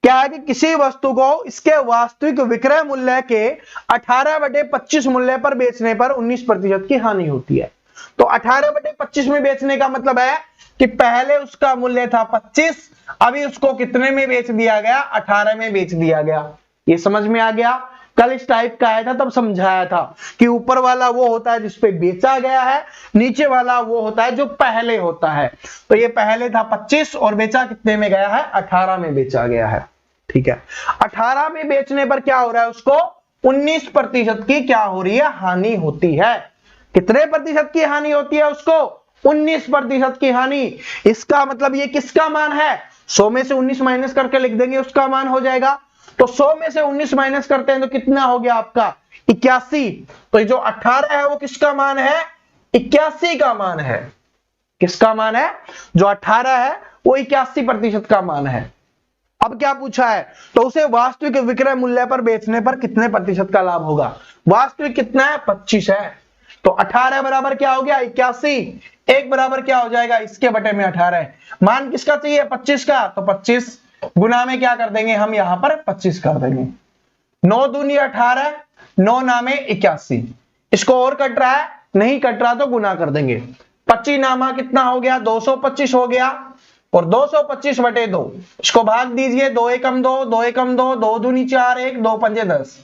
क्या है कि किसी वस्तु को इसके वास्तविक विक्रय मूल्य के 18/25 मूल्य पर बेचने पर 19% की हानि होती है। तो 18/25 में बेचने का मतलब है कि पहले उसका मूल्य था 25, अभी उसको कितने में बेच दिया गया, 18 में बेच दिया गया। ये समझ में आ गया, कल इस टाइप का आया था तब समझाया था कि ऊपर वाला वो होता है जिसपे बेचा गया है, नीचे वाला वो होता है जो पहले होता है। तो ये पहले था 25 और बेचा कितने में गया है, 18 में बेचा गया है। ठीक है, 18 में बेचने पर क्या हो रहा है, उसको 19% की क्या हो रही है, हानि होती है। कितने प्रतिशत की हानि होती है उसको, 19% की हानि। इसका मतलब ये किसका मान है, 100 में से 19 माइनस करके लिख देंगे, उसका मान हो जाएगा। तो 100 में से 19 माइनस करते हैं तो कितना हो गया आपका, 81। तो ये जो 18 है वो किसका मान है, 81 का मान है। किसका मान है, जो 18 है वो 81% का मान है। अब क्या पूछा है, तो उसे वास्तविक विक्रय मूल्य पर बेचने पर कितने प्रतिशत का लाभ होगा। वास्तविक कितना है, 25 है, तो 18 बराबर क्या हो गया, 81, एक बराबर क्या हो जाएगा, इसके बटे में 18। मान किसका चाहिए, 25 का, तो 25 गुना में क्या कर देंगे हम, यहां पर 25 कर देंगे। 9 दूनी 18, 9 नामे 81, इसको और कट रहा है, नहीं कट रहा तो गुना कर देंगे। 25 नामा कितना हो गया, 225 हो गया, और 225 बटे 2, इसको भाग दीजिए, 2 एकम 2, 2 एकम 2, 2 दूनी 4, 1, 2 पंजे 10,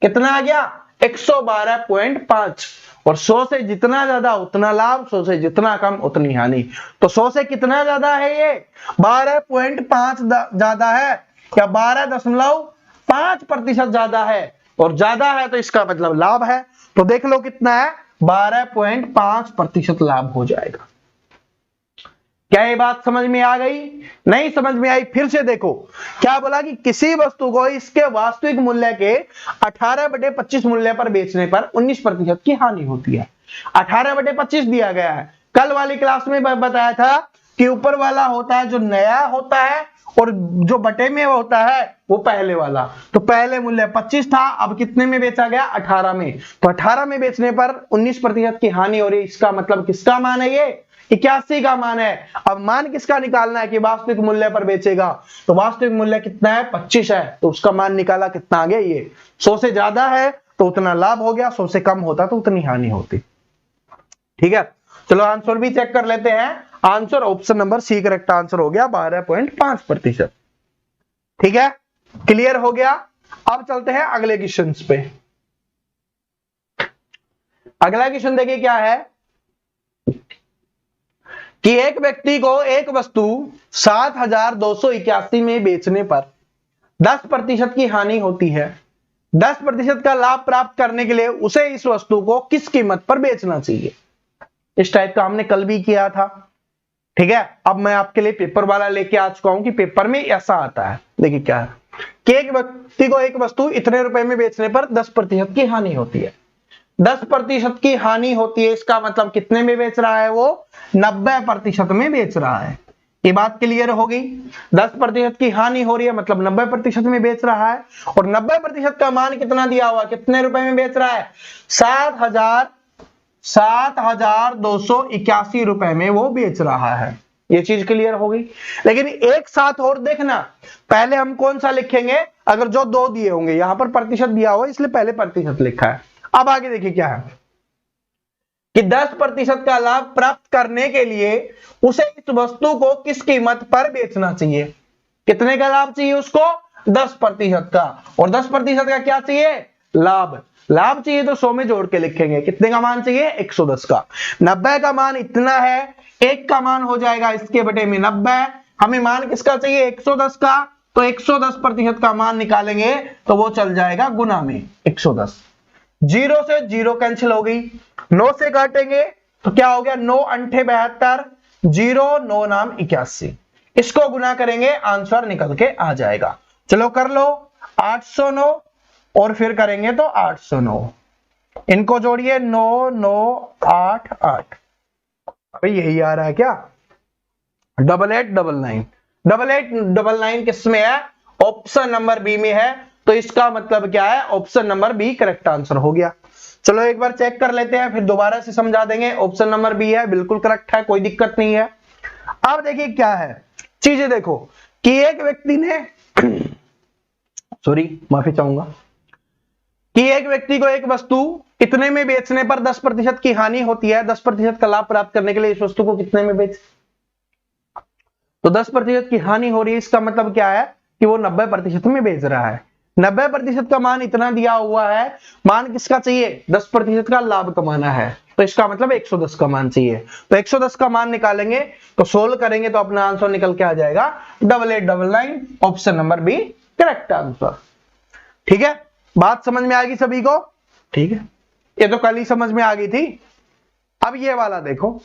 कितना आ गया, 112.5। और 100 से जितना ज्यादा उतना लाभ, 100 से जितना कम उतनी हानि। तो 100 से कितना ज्यादा है, ये 12.5 ज्यादा है, या 12.5% ज्यादा है, और ज्यादा है तो इसका मतलब लाभ है। तो देख लो कितना है, 12.5% लाभ हो जाएगा। क्या ये बात समझ में आ गई, नहीं समझ में आई, फिर से देखो क्या बोला कि किसी वस्तु को इसके वास्तविक मूल्य के 18/25 मूल्य पर बेचने पर 19% की हानि होती है। 18/25 दिया गया है, कल वाली क्लास में बताया था कि ऊपर वाला होता है जो नया होता है, और जो बटे में होता है वो पहले वाला। तो पहले मूल्य 25 था, अब कितने में बेचा गया, 18 में। तो 18 में बेचने पर 19% की हानि हो रही है, इसका मतलब किसका मान है, ये 81 का मान है। अब मान किसका निकालना है कि वास्तविक मूल्य पर बेचेगा, तो वास्तविक मूल्य कितना है, 25 है, तो उसका मान निकाला, कितना आ गया, ये 100 से ज्यादा है तो उतना लाभ हो गया, 100 से कम होता तो उतनी हानि होती। ठीक है, चलो आंसर भी चेक कर लेते हैं। Answer option number C correct answer हो गया, 12.5%। ठीक है, क्लियर हो गया। अब चलते हैं अगले क्वेश्चन पे। अगला क्वेश्चन देखिए क्या है कि एक व्यक्ति को एक वस्तु 7,281 में बेचने पर 10% की हानि होती है। 10% का लाभ प्राप्त करने के लिए उसे इस वस्तु को किस कीमत पर बेचना चाहिए। इस टाइप का हमने कल भी किया था। ठीक है, अब मैं आपके लिए पेपर वाला लेके आ चुका हूं कि पेपर में ऐसा आता है। देखिए क्या है कि एक व्यक्ति को एक वस्तु इतने रुपए में बेचने पर 10% की हानि होती है। 10% की हानि होती है, इसका मतलब कितने में बेच रहा है वो, 90% में बेच रहा है। ये बात क्लियर हो गई। 10% की हानि हो रही है मतलब 90% में बेच रहा है, और 90% का मान कितना दिया हुआ, कितने रुपए में बेच रहा है, 7,281 रुपए में वो बेच रहा है। ये चीज क्लियर हो गई। लेकिन एक साथ और देखना, पहले हम कौन सा लिखेंगे, अगर जो दो दिए होंगे, यहां पर प्रतिशत दिया हुआ इसलिए पहले प्रतिशत लिखा है। अब आगे देखिए क्या है कि 10% का लाभ प्राप्त करने के लिए उसे इस वस्तु को किस कीमत पर बेचना चाहिए। कितने का लाभ चाहिए उसको, 10% का, और 10% का क्या चाहिए, लाभ। लाभ चाहिए तो 100 में जोड़ के लिखेंगे। कितने का मान चाहिए, 110 का। 90 का मान इतना है, 1 का मान हो जाएगा इसके बटे में 90। हमें मान किसका चाहिए, 110 का, तो 110% का मान निकालेंगे तो वो चल जाएगा गुना में 110। 0 से 0 कैंसिल हो गई, 9 से काटेंगे तो क्या हो गया, 9 अंठे 72, 0 9 नाम 81। इसको गुना करेंगे आंसर निकल के आ जाएगा। चलो कर लो, 809 और फिर करेंगे तो 809, इनको जोड़िए, 9 9 8 8। अभी यही आ रहा है क्या, 8899। 8899 किस में है, ऑप्शन नंबर बी में है। तो इसका मतलब क्या है, option number B correct answer हो गया। चलो एक बार चेक कर लेते हैं, फिर दोबारा से समझा देंगे। ऑप्शन नंबर बी है, बिल्कुल करेक्ट है, कोई दिक्कत नहीं है। अब देखिए क्या है, चीजें देखो कि एक व्यक्ति ने सॉरी माफी चाहूंगा, कि एक व्यक्ति को एक वस्तु इतने में बेचने पर 10% की हानि होती है। 10% का लाभ प्राप्त करने के लिए इस वस्तु को कितने में बेच, तो 10% की हानि हो रही है। इसका मतलब क्या है कि वो 90% में बेच रहा है। 90% का मान इतना दिया हुआ है, मान किसका चाहिए, 10% का लाभ कमाना है, तो इसका मतलब 110 का मान चाहिए। तो 110 का मान निकालेंगे तो सोल्व करेंगे तो अपना आंसर निकल के आ जाएगा 8899। Option number B correct answer. ठीक है, बात समझ में आ गई सभी को, ठीक है, ये तो कल ही समझ में आ गई थी। अब ये वाला देखो,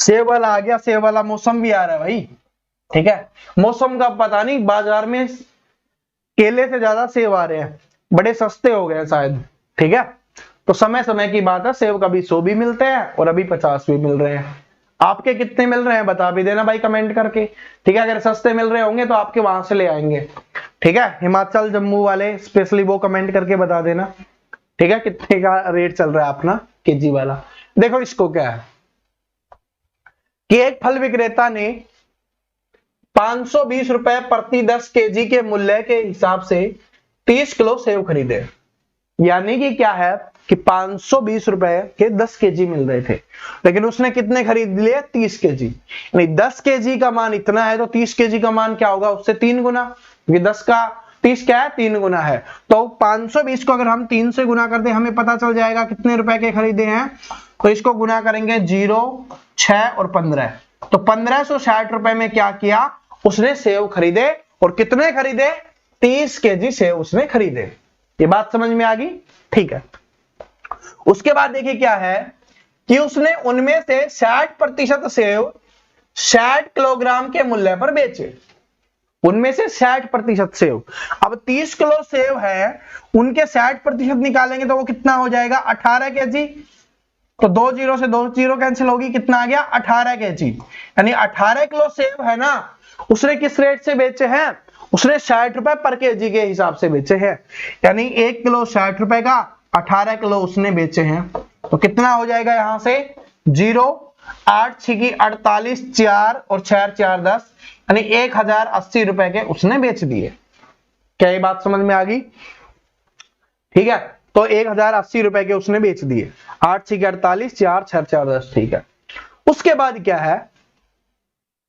सेब वाला आ गया, सेब वाला मौसम भी आ रहा है भाई। ठीक है, मौसम का पता नहीं, बाजार में केले से ज्यादा सेब आ रहे हैं, बड़े सस्ते हो गए शायद। ठीक है, तो समय समय की बात है, सेब कभी 100 भी मिलते हैं और अभी 50 भी मिल रहे हैं। आपके कितने मिल रहे हैं बता भी देना भाई कमेंट करके। ठीक है, अगर सस्ते मिल रहे होंगे तो आपके वहां से ले आएंगे। ठीक है, हिमाचल जम्मू वाले स्पेशली वो कमेंट करके बता देना। ठीक है, कितने का रेट चल रहा है अपना केजी वाला। देखो इसको क्या है कि एक फल विक्रेता ने 520 रुपए प्रति 10 केजी के मूल्य के हिसाब से 30 किलो सेब खरीदे। यानी कि क्या है कि 520 रुपए के 10 केजी मिल रहे थे, लेकिन उसने कितने खरीद लिए, 30 केजी। यानी 10 केजी का मान इतना है तो 30 केजी का मान क्या होगा, उससे 3 गुना, क्योंकि 10 का 30 क्या है, 3 गुना है। तो 520 को अगर हम 3 से गुना करते हमें पता चल जाएगा कितने रुपए के खरीदे हैं। तो इसको गुना करेंगे 0 6 और 15, तो 1560 रुपए में क्या किया उसने, सेब खरीदे। और कितने खरीदे, 30 केजी सेब उसने खरीदे। ये बात समझ में आ गई, ठीक है। उसके बाद देखिए क्या है कि उसने उनमें से 60% सेब 60 किलोग्राम के मूल्य पर बेचे। उनमें से 60% सेब, अब 30 किलो सेब है, उनके 60% निकालेंगे तो वो कितना हो जाएगा, 18 केजी। तो 2 जीरो से 2 जीरो कैंसिल होगी, कितना आ गया, 18 केजी। यानी 18 किलो सेब है ना, उसने किस रेट से बेचे हैं, उसने 60 रुपए पर केजी के हिसाब से बेचे हैं। यानी 1 किलो 60 रुपए का, 18 किलो उसने बेचे हैं। तो कितना हो जाएगा यहां से, 0 8 6 48, 4 और 4 4 10, यानी 1080 रुपए के उसने बेच दिए। क्या ये बात समझ में आ गई, ठीक है। तो 1080 रुपए के उसने बेच दिए, 8 6 48, 4 6 4 10, ठीक है। उसके बाद क्या है,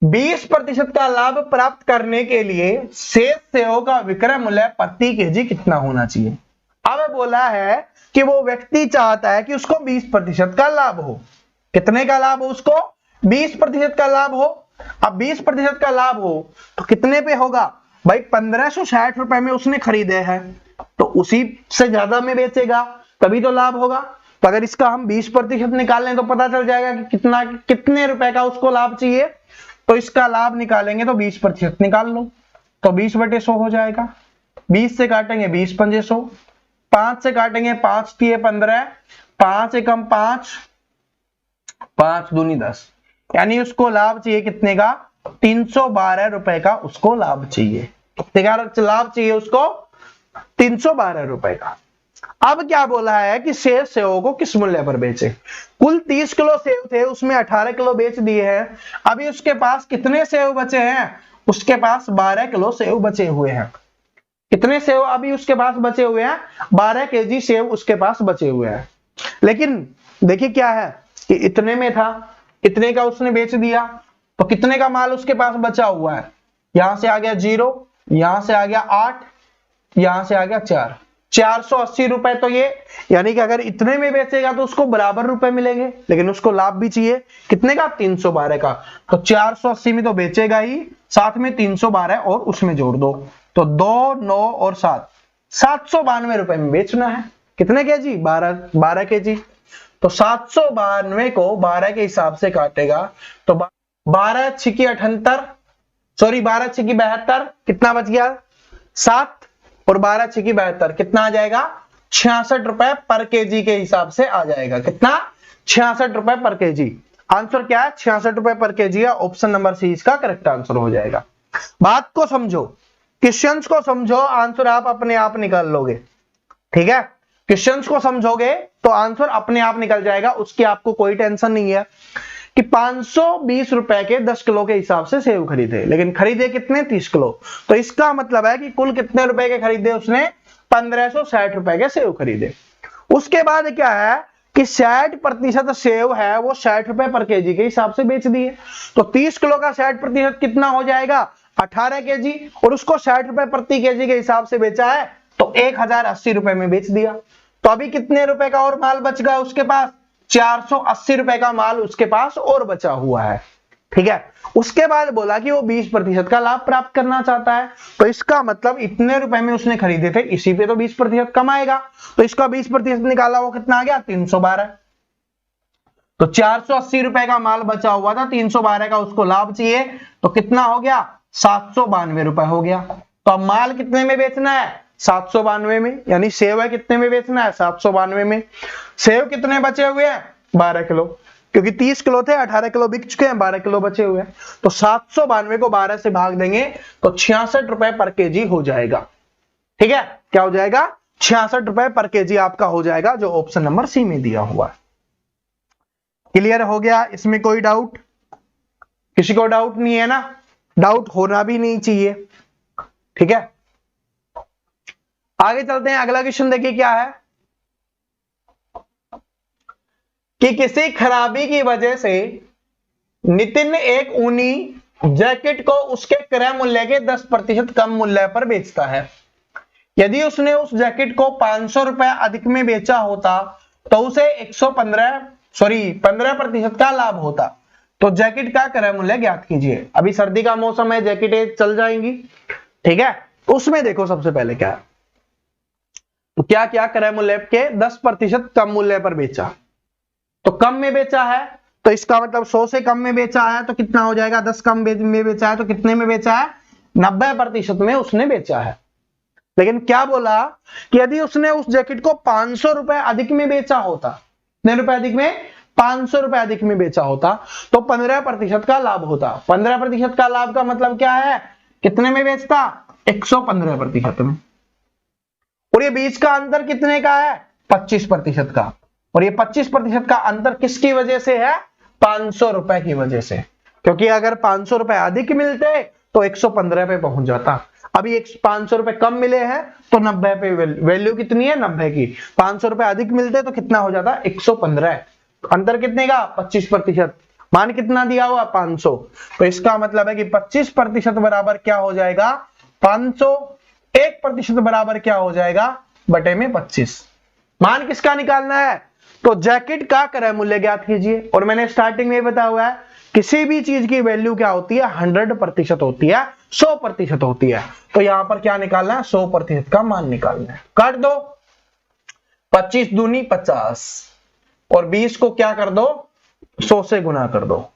20% का लाभ प्राप्त करने के लिए शेष सेबों का विक्रय मूल्य प्रति केजी कितना होना चाहिए। अब बोला है कि वो व्यक्ति चाहता है कि उसको 20% का लाभ हो। कितने का लाभ हो उसको, 20% का लाभ हो। अब 20% का लाभ हो तो कितने पे होगा भाई, 1560 रुपए में उसने खरीदे हैं, तो उसी से ज्यादा में बेचेगा तभी तो लाभ होगा। तो अगर इसका हम 20% निकाल लें तो पता चल जाएगा कि कितने रुपए का उसको लाभ चाहिए। तो इसका लाभ निकालेंगे तो 20% निकाल लो, तो 20/100 हो जाएगा। 20 से काटेंगे 20 पंजे 100, 5 से काटेंगे 5 3 15, 5 एकम 5, 5 दूनी 10, यानी उसको लाभ चाहिए कितने का, 312 रुपए का उसको लाभ चाहिए। कितने का लाभ चाहिए उसको, 312 रुपए का। अब क्या बोला है कि शेष सेवों को किस मूल्य पर बेचे। कुल 30 किलो सेव थे, उसमें 18 किलो बेच दिए हैं। अभी उसके पास कितने सेव बचे हैं, उसके पास 12 किलो सेव बचे हुए हैं। कितने सेव अभी उसके पास बचे हुए हैं, 12 केजी सेव उसके पास बचे हुए हैं। लेकिन देखिए क्या है कि इतने में था, इतने का उसने बेच दिया, तो कितने का माल उसके पास बचा हुआ है, यहां से आ गया 0, यहां से आ गया 8, यहां से आ गया 4, 480 रुपए। तो ये यानी कि अगर इतने में बेचेगा तो उसको बराबर रुपए मिलेंगे, लेकिन उसको लाभ भी चाहिए कितने का, 312 का। तो 480 में तो बेचेगा ही, साथ में 312 और उसमें जोड़ दो, तो 2, 9 और 7, 792 रुपए में बेचना है। कितने केजी, 12 केजी। तो 792 को 12 के हिसाब से काटेगा तो 12 छिकी 78, सॉरी 12 छिकी 72, कितना बच गया 7, और 12 छिकी 72 कितना आ जाएगा, 66 रुपए पर केजी के हिसाब से आ जाएगा। कितना, 66 रुपए पर केजी। आंसर क्या है, 66 रुपए पर केजी है। ऑप्शन नंबर सी इसका करेक्ट आंसर हो जाएगा। बात को समझो, क्वेश्चंस को समझो, आंसर आप अपने आप निकाल लोगे। ठीक है, क्वेश्चंस को समझोगे तो आंसर अपने आप निकल जाएगा, उसकी आपको कोई टेंशन नहीं है। कि 520 रुपए के 10 किलो के हिसाब से सेव खरीदे, लेकिन खरीदे कितने, 30 किलो। तो इसका मतलब है कि कुल कितने रुपए के खरीदे उसने, 1560 रुपए के सेव खरीदे। उसके बाद क्या है कि 60% सेव है वो 60 रुपए पर केजी के हिसाब से बेच दिए। तो 30 किलो का 60% कितना हो जाएगा, 18 केजी, और उसको 60 रुपए प्रति केजी के हिसाब से बेचा है तो 1080 रुपए में बेच दिया। तो अभी कितने रुपए का और माल बच गया उसके पास, 480 रुपए का माल उसके पास और बचा हुआ है। ठीक है, उसके बाद बोला कि वो 20% का लाभ प्राप्त करना चाहता है। तो इसका मतलब इतने रुपए में उसने खरीदे थे, इसी पे तो 20% कमाएगा। तो इसका 20% निकाला, वो कितना आ गया, 312। तो 480 रुपए का माल बचा हुआ था, 312 का उसको लाभ चाहिए, तो कितना हो गया, 792 रुपए हो गया। तो अब माल कितने में बेचना है, 792 में, यानी सेव है कितने में बेचना है, 792 में। सेव कितने बचे हुए हैं, 12 किलो, क्योंकि 30 किलो थे, 18 किलो बिक चुके हैं, 12 किलो बचे हुए हैं। तो 792 को 12 से भाग देंगे तो 66 रुपए पर केजी हो जाएगा। ठीक है, क्या हो जाएगा, 66 रुपए पर केजी आपका हो जाएगा, जो ऑप्शन नंबर सी में दिया हुआ है। क्लियर हो गया, इसमें कोई डाउट, किसी को डाउट नहीं है ना, डाउट होना भी नहीं चाहिए। ठीक है, आगे चलते हैं। अगला क्वेश्चन देखिए क्या है कि किसी खराबी की वजह से नितिन एक ऊनी जैकेट को उसके क्रय मूल्य के 10% कम मूल्य पर बेचता है। यदि उसने उस जैकेट को 500 रुपए अधिक में बेचा होता तो उसे 15% का लाभ होता। तो जैकेट का क्रय मूल्य ज्ञात कीजिए। अभी सर्दी का मौसम है, जैकेटें चल जाएंगी। ठीक है, उसमें देखो सबसे पहले क्या है, तो क्या क्या क्रय मूल्य के 10% कम मूल्य पर बेचा। तो कम में बेचा है तो इसका मतलब 100 से कम में बेचा है तो कितना हो जाएगा, 10 कम में बेचा है तो कितने में बेचा है, 90% में उसने बेचा है। लेकिन क्या बोला कि यदि उसने उस जैकेट को 500 रुपए अधिक में बेचा होता, कितने रुपए अधिक में, 500 रुपए अधिक में बेचा होता, तो 15% का लाभ होता। 15% का लाभ का मतलब क्या है, कितने में बेचता, 115% में। और ये बीच का अंतर कितने का है, 25% का। और ये 25% का अंतर किसकी वजह से है, 500 रुपए की वजह से, क्योंकि अगर 500 रुपए अधिक मिलते तो 115 पे पहुंच जाता। अभी 500 रुपए कम मिले हैं तो 90 पे, वैल्यू कितनी है, 90 की। 500 रुपए अधिक मिलते तो कितना हो जाता, 115। अंतर कितने का, 25%। मान कितना दिया हुआ, 500। तो इसका मतलब है कि 25% बराबर क्या हो जाएगा, 500। 1% बराबर क्या हो जाएगा, बटे में 25। मान किसका निकालना है, तो जैकेट का क्रय मूल्य ज्ञात कीजिए। और मैंने स्टार्टिंग में बताया हुआ है किसी भी चीज की वैल्यू क्या होती है, 100% होती है, 100% होती है। तो यहां पर क्या निकालना है, 100% का मान निकालना है। काट दो, 25 दूनी 50 और 20 को क्या कर दो, 100 से गुना कर दो।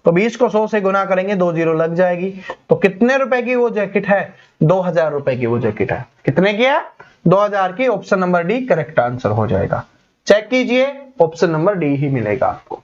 तो 20 को 100 से गुना करेंगे, 2 जीरो लग जाएगी। तो कितने रुपए की वो जैकेट है, 2000 रुपए की वो जैकेट है। कितने की है, 2000 की। Option number D correct answer हो जाएगा। चेक कीजिए, ऑप्शन नंबर डी ही मिलेगा आपको।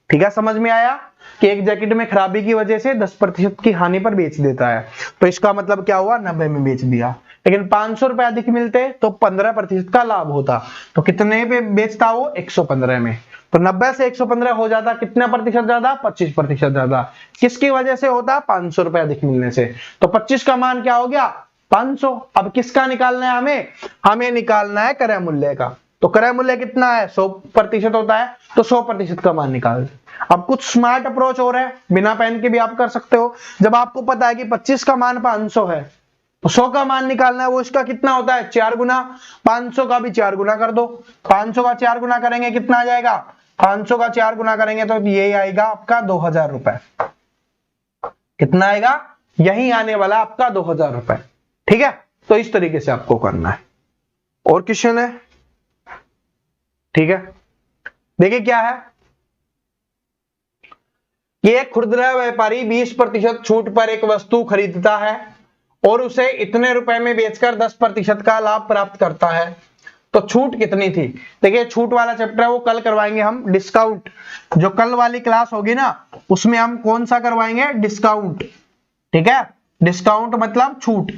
ठीक है, समझ में आया। कि एक जैकेट में खराबी की वजह से 10% की हानि पर बेच देता है। तो इसका मतलब क्या हुआ, 90 में बेच दिया। लेकिन 500 रुपए अधिक मिलते तो 15% का लाभ होता। तो कितने पे बेचता वो, 115 में। तो 90 से 115 हो जाता कितना प्रतिशत ज्यादा, 25% ज्यादा। किसकी वजह से होता, 500 रुपए अधिक मिलने से। तो 25 का मान क्या हो गया, 500। अब किसका निकालना है हमें, हमें निकालना है क्रय मूल्य का। तो क्रय मूल्य कितना है, 100% होता है, तो 100% का मान निकाल। अब कुछ स्मार्ट अप्रोच हो रहा है, बिना पेन के भी आप कर सकते हो। जब आपको पता है कि 25 का मान 500 है, तो 100 का मान निकालना है, वो इसका कितना होता है, 4 गुना। 500 का भी 4 गुना कर दो। 500 का 4 गुना करेंगे कितना आ जाएगा, 500 का 4 गुना करेंगे तो ये आएगा आपका 2000 रुपए। कितना आएगा, यही आने वाला आपका 2000 रुपए। ठीक है, तो इस तरीके से आपको करना है। और क्वेश्चन है, ठीक है, देखिए क्या है कि एक खुदरा व्यापारी 20% छूट पर एक वस्तु खरीदता है और उसे इतने रुपए में बेचकर 10% का लाभ प्राप्त करता है। तो छूट कितनी थी, देखिए छूट वाला चैप्टर है वो कल करवाएंगे हम। डिस्काउंट, जो कल वाली क्लास होगी ना, उसमें हम कौन सा करवाएंगे, डिस्काउंट। ठीक है, डिस्काउंट मतलब छूट।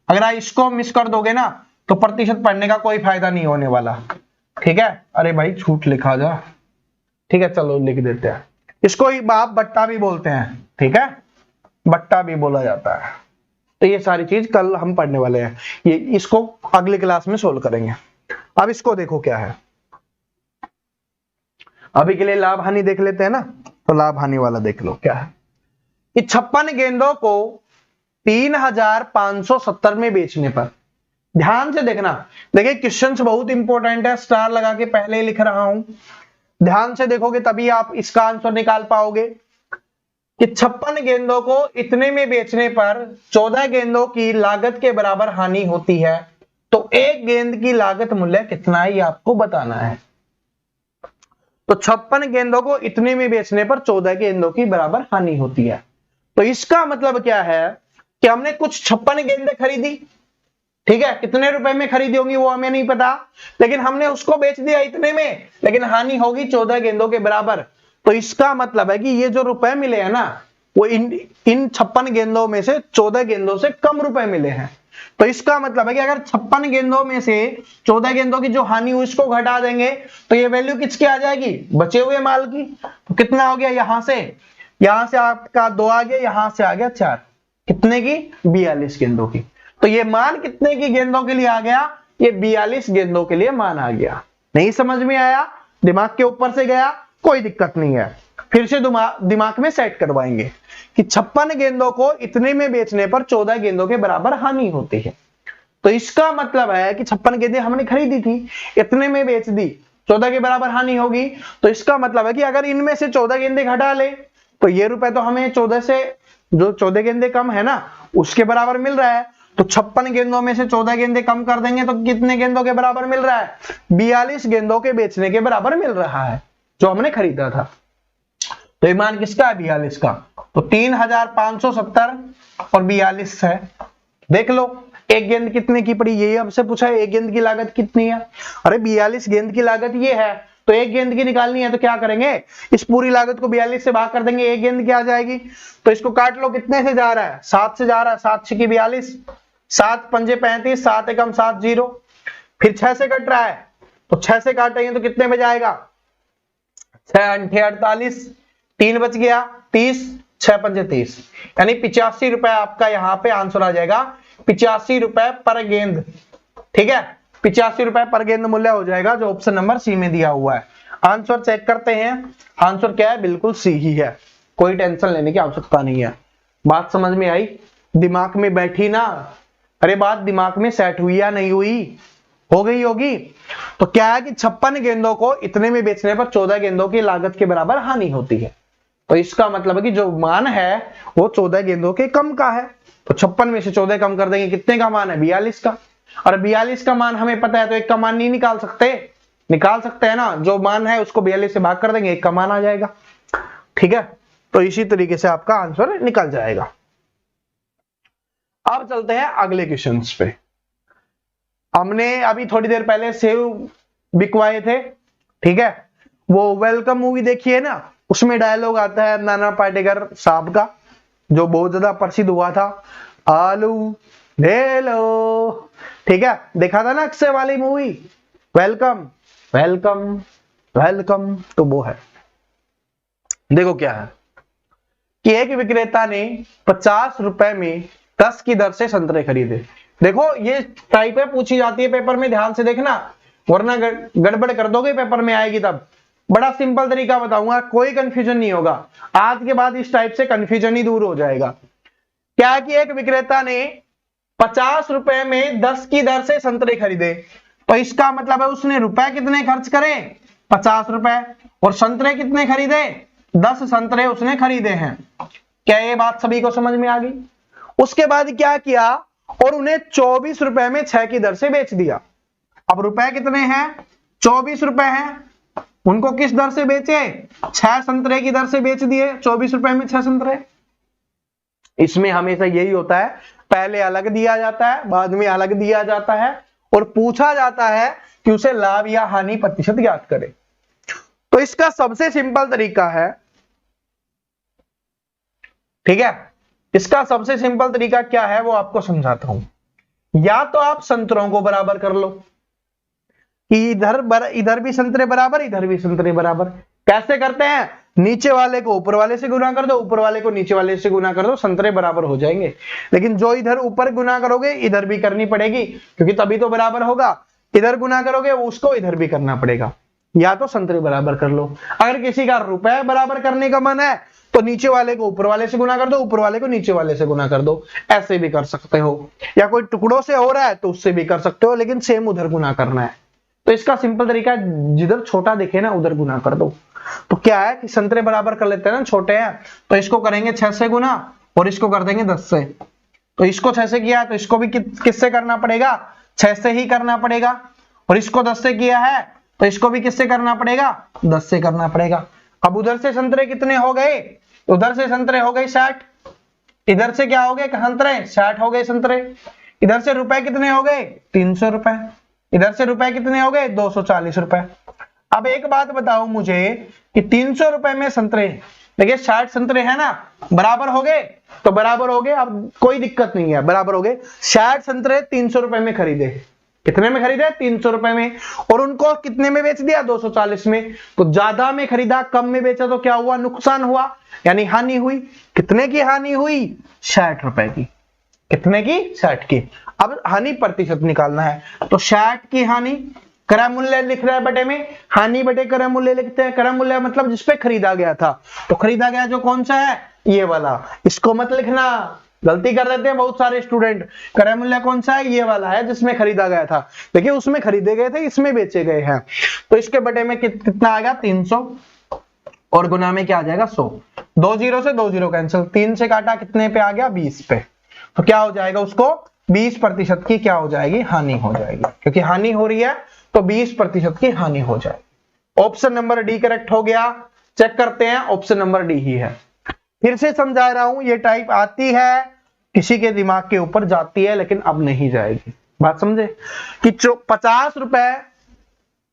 अगर आप इसको मिस कर दोगे ना तो प्रतिशत पढ़ने का कोई फायदा नहीं होने वाला। ठीक है, अरे भाई छूट लिखा जा, ठीक है चलो लिख देते हैं। इसको ही आप बट्टा भी बोलते हैं, ठीक है, बट्टा भी बोला जाता है। तो ये सारी चीज कल हम पढ़ने वाले हैं, ये इसको अगली क्लास में सोल्व करेंगे। अब इसको देखो क्या है, अभी के लिए लाभ हानि देख लेते हैं ना। तो लाभ हानि वाला देख लो क्या है कि 56 गेंदों को 3570 में बेचने पर, ध्यान से देखना, देखिए क्वेश्चंस बहुत इंपॉर्टेंट है, स्टार लगा के पहले ही लिख रहा हूं। ध्यान से देखोगे तभी आप इसका आंसर निकाल पाओगे कि 56 गेंदों को इतने में बेचने पर 14 गेंदों की लागत के बराबर हानि होती है। तो एक गेंद की लागत मूल्य कितना है ये आपको बताना है। तो 56 गेंदों को इतने में बेचने पर 14 गेंदों की बराबर हानि होती है। तो इसका मतलब क्या है कि हमने कुछ 56 गेंदें खरीदी, ठीक है, कितने रुपए में खरीदी होंगी वो हमें नहीं पता, लेकिन हमने उसको बेच दिया इतने में, लेकिन हानि होगी 14 गेंदों के बराबर। तो इसका मतलब है कि ये जो रुपए मिले हैं ना, वो इन 56 गेंदों में से 14 गेंदों से कम रुपए मिले हैं। तो इसका मतलब है कि अगर 56 गेंदों में से 14 गेंदों की जो हानि हुई उसको घटा देंगे तो ये वैल्यू किसकी आ जाएगी, बचे हुए माल की। तो कितना हो गया, यहां से आपका 2 आ गया, यहां से आ गया 4, कितने की, 42 गेंदों की। तो ये मान कितने की गेंदों के लिए आ गया, ये 42 गेंदों के लिए मान आ गया। नहीं समझ में आया, दिमाग के ऊपर से गया, कोई दिक्कत नहीं है, फिर से दिमाग में सेट करवाएंगे कि 56 गेंदों को इतने में बेचने पर 14 गेंदों के बराबर हानि होती है। तो इसका मतलब है कि 56 गेंदें हमने खरीदी थी, इतने में बेच दी, 14 के बराबर हानि होगी। तो इसका मतलब है कि अगर इनमें से 14 गेंदें घटा ले तो ये रुपए तो हमें 14 से, जो 14 गेंदें कम है ना, उसके बराबर मिल रहा है। तो 56 गेंदों में से 14 गेंदें कम कर देंगे तो कितने गेंदों के बराबर मिल रहा है, 42 गेंदों के बेचने के बराबर मिल रहा है जो हमने खरीदा था। तो ये मान किसका है, 42 का। तो 3570 और 42 है। देख लो एक गेंद कितने की पड़ी, यही हमसे पूछा है, एक गेंद की लागत कितनी है। अरे 42 गेंद की लागत ये है, तो एक गेंद की निकालनी है तो क्या करेंगे, इस पूरी लागत को 42 से भाग कर देंगे, एक गेंद की आ जाएगी। तो इसको काट लो, कितने से जा रहा है, 7 से जा रहा है, 7 6 की 42, 7 पंजे 35, 7 एकम 7 0, फिर 6 से कट रहा है, तो 6 से काटेंगे तो कितने में जाएगा, 6 अंठे 48, 3 बच गया 30, 6 पंजे 30, यानी 85 रुपए आपका यहाँ पे आंसर आ जाएगा, 85 रुपए पर गेंद। ठीक है, 85 रुपए पर गेंद मूल्य हो जाएगा, जो ऑप्शन नंबर सी में दिया हुआ है। आंसर चेक करते हैं, आंसर क्या है, बिल्कुल सी ही है, कोई टेंशन लेने की आवश्यकता नहीं है। बात समझ में आई, दिमाग में बैठी ना, अरे बात दिमाग में सेट हुई या नहीं हुई, हो गई होगी। तो क्या है कि 56 गेंदों को इतने में बेचने पर 14 गेंदों की लागत के बराबर हानि होती है। तो इसका मतलब है कि जो मान है वो 14 गेंदों के कम का है। तो 56 में से 14 कम कर देंगे, कितने का मान है, 42 का। और 42 का मान हमें पता है तो एक का मान नहीं निकाल सकते, निकाल सकते हैं ना, जो मान है उसको 42 से भाग कर देंगे, एक का मान आ जाएगा। ठीक है, तो इसी तरीके से आपका आंसर निकल जाएगा। अब चलते हैं अगले क्वेश्चन पे। हमने अभी थोड़ी देर पहले सेव बिकवाए थे, ठीक है, वो वेलकम मूवी देखी है ना, उसमें डायलॉग आता है नाना पाटेकर साहब का जो बहुत ज्यादा प्रसिद्ध हुआ था, आलू ले लो, ठीक है, देखा था ना अक्षय वाली मूवी, वेलकम वेलकम वेलकम, तो वो है। देखो क्या है कि एक विक्रेता ने 50 रुपए में 10 की दर से संतरे खरीदे। देखो ये टाइप है, पूछी जाती है पेपर में, ध्यान से देखना वरना गड़बड़ कर दोगे पेपर में आएगी तब। बड़ा सिंपल तरीका बताऊंगा, कोई कंफ्यूजन नहीं होगा, आज के बाद इस टाइप से कंफ्यूजन ही दूर हो जाएगा। क्या है कि एक विक्रेता ने 50 रुपए में 10 की दर से संतरे खरीदे, तो इसका मतलब है उसने रुपए कितने खर्च करे, 50 रुपए, और संतरे कितने खरीदे, 10 संतरे उसने खरीदे हैं। क्या ये बात सभी को समझ में आ गई? उसके बाद क्या किया, और उन्हें 24 रुपए में 6 की दर से बेच दिया। अब रुपए कितने हैं, 24 रुपए हैं, उनको किस दर से बेचे, 6 संतरे की दर से बेच दिए, 24 रुपए में 6 संतरे। इसमें हमेशा यही होता है, पहले अलग दिया जाता है, बाद में अलग दिया जाता है, और पूछा जाता है कि उसे लाभ या हानि प्रतिशत ज्ञात करे। तो इसका सबसे सिंपल तरीका है, ठीक है, इसका सबसे सिंपल तरीका क्या है वो आपको समझाता हूं। या तो आप संतरों को बराबर कर लो कि इधर भी संतरे बराबर, इधर भी संतरे बराबर। कैसे करते हैं, नीचे वाले को ऊपर वाले से गुना कर दो, ऊपर वाले को नीचे वाले से गुना कर दो, संतरे बराबर हो जाएंगे। लेकिन जो इधर ऊपर गुना करोगे इधर भी करनी पड़ेगी, क्योंकि तभी तो बराबर होगा। इधर गुना करोगे उसको इधर भी करना पड़ेगा। या तो संतरे बराबर कर लो। अगर किसी का रुपए बराबर करने का मन है तो नीचे वाले को ऊपर वाले से गुना कर दो, ऊपर वाले को नीचे वाले से गुना कर दो, ऐसे भी कर सकते हो। या कोई टुकड़ों से हो रहा है तो उससे भी कर सकते हो, लेकिन सेम उधर गुना करना है। तो इसका सिंपल तरीका है, जिधर छोटा दिखे ना उधर गुना कर दो। तो क्या है कि संतरे बराबर कर लेते हैं ना, छोटे हैं, तो इसको करेंगे 6 से गुना और इसको कर देंगे 10 से। तो इसको 6 से किया है तो इसको भी किससे करना पड़ेगा, 6 से ही करना पड़ेगा। और इसको 10 से किया है तो इसको भी किससे करना पड़ेगा, 10 से करना पड़ेगा। अब उधर से संतरे कितने हो गए, उधर से संतरे हो गए 60, इधर से क्या हो गए संतरे, 60 हो गए संतरे। इधर से रुपए कितने हो गए, 300 रुपए। इधर से रुपए कितने हो गए, 240 रुपए। अब एक बात बताओ मुझे कि 300 रुपए में संतरे, देखिए 60 संतरे है ना, बराबर हो गए, तो बराबर हो गए, अब कोई दिक्कत नहीं है, बराबर हो गए। 60 संतरे 300 रुपए में खरीदे, कितने में खरीदे, 300 रुपए में, और उनको कितने में बेच दिया, 240 में। तो ज्यादा में खरीदा कम में बेचा तो क्या हुआ, नुकसान हुआ, यानी हानि हुई। कितने की हानि हुई, 60 रुपए की। कितने की, 60 की। अब हानि प्रतिशत निकालना है, तो 60 की हानि, क्रय मूल्य लिख रहा है बटे में, हानि बटे क्रय मूल्य लिखते हैं। क्रय मूल्य मतलब जिसपे खरीदा गया था, तो खरीदा गया जो कौन सा है, ये वाला। इसको मत लिखना, गलती कर देते हैं बहुत सारे स्टूडेंट। क्रय मूल्य कौन सा है, ये वाला है जिसमें खरीदा गया था। देखिए उसमें खरीदे गए थे, इसमें बेचे गए हैं, तो इसके बटे में कितना आ गया, 300, और गुना में क्या आ जाएगा, 100। 2 जीरो से 2 जीरो कैंसिल, 3 से काटा कितने पे आ गया, 20 पे। तो क्या हो जाएगा, उसको 20% की क्या हो जाएगी, हानि हो जाएगी, क्योंकि हानि हो रही है तो 20% की हानि हो जाएगी। ऑप्शन नंबर डी करेक्ट हो गया। चेक करते हैं, ऑप्शन नंबर डी ही है। फिर से समझा रहा हूं, ये टाइप आती है, किसी के दिमाग के ऊपर जाती है, लेकिन अब नहीं जाएगी। बात समझे कि 50 रुपए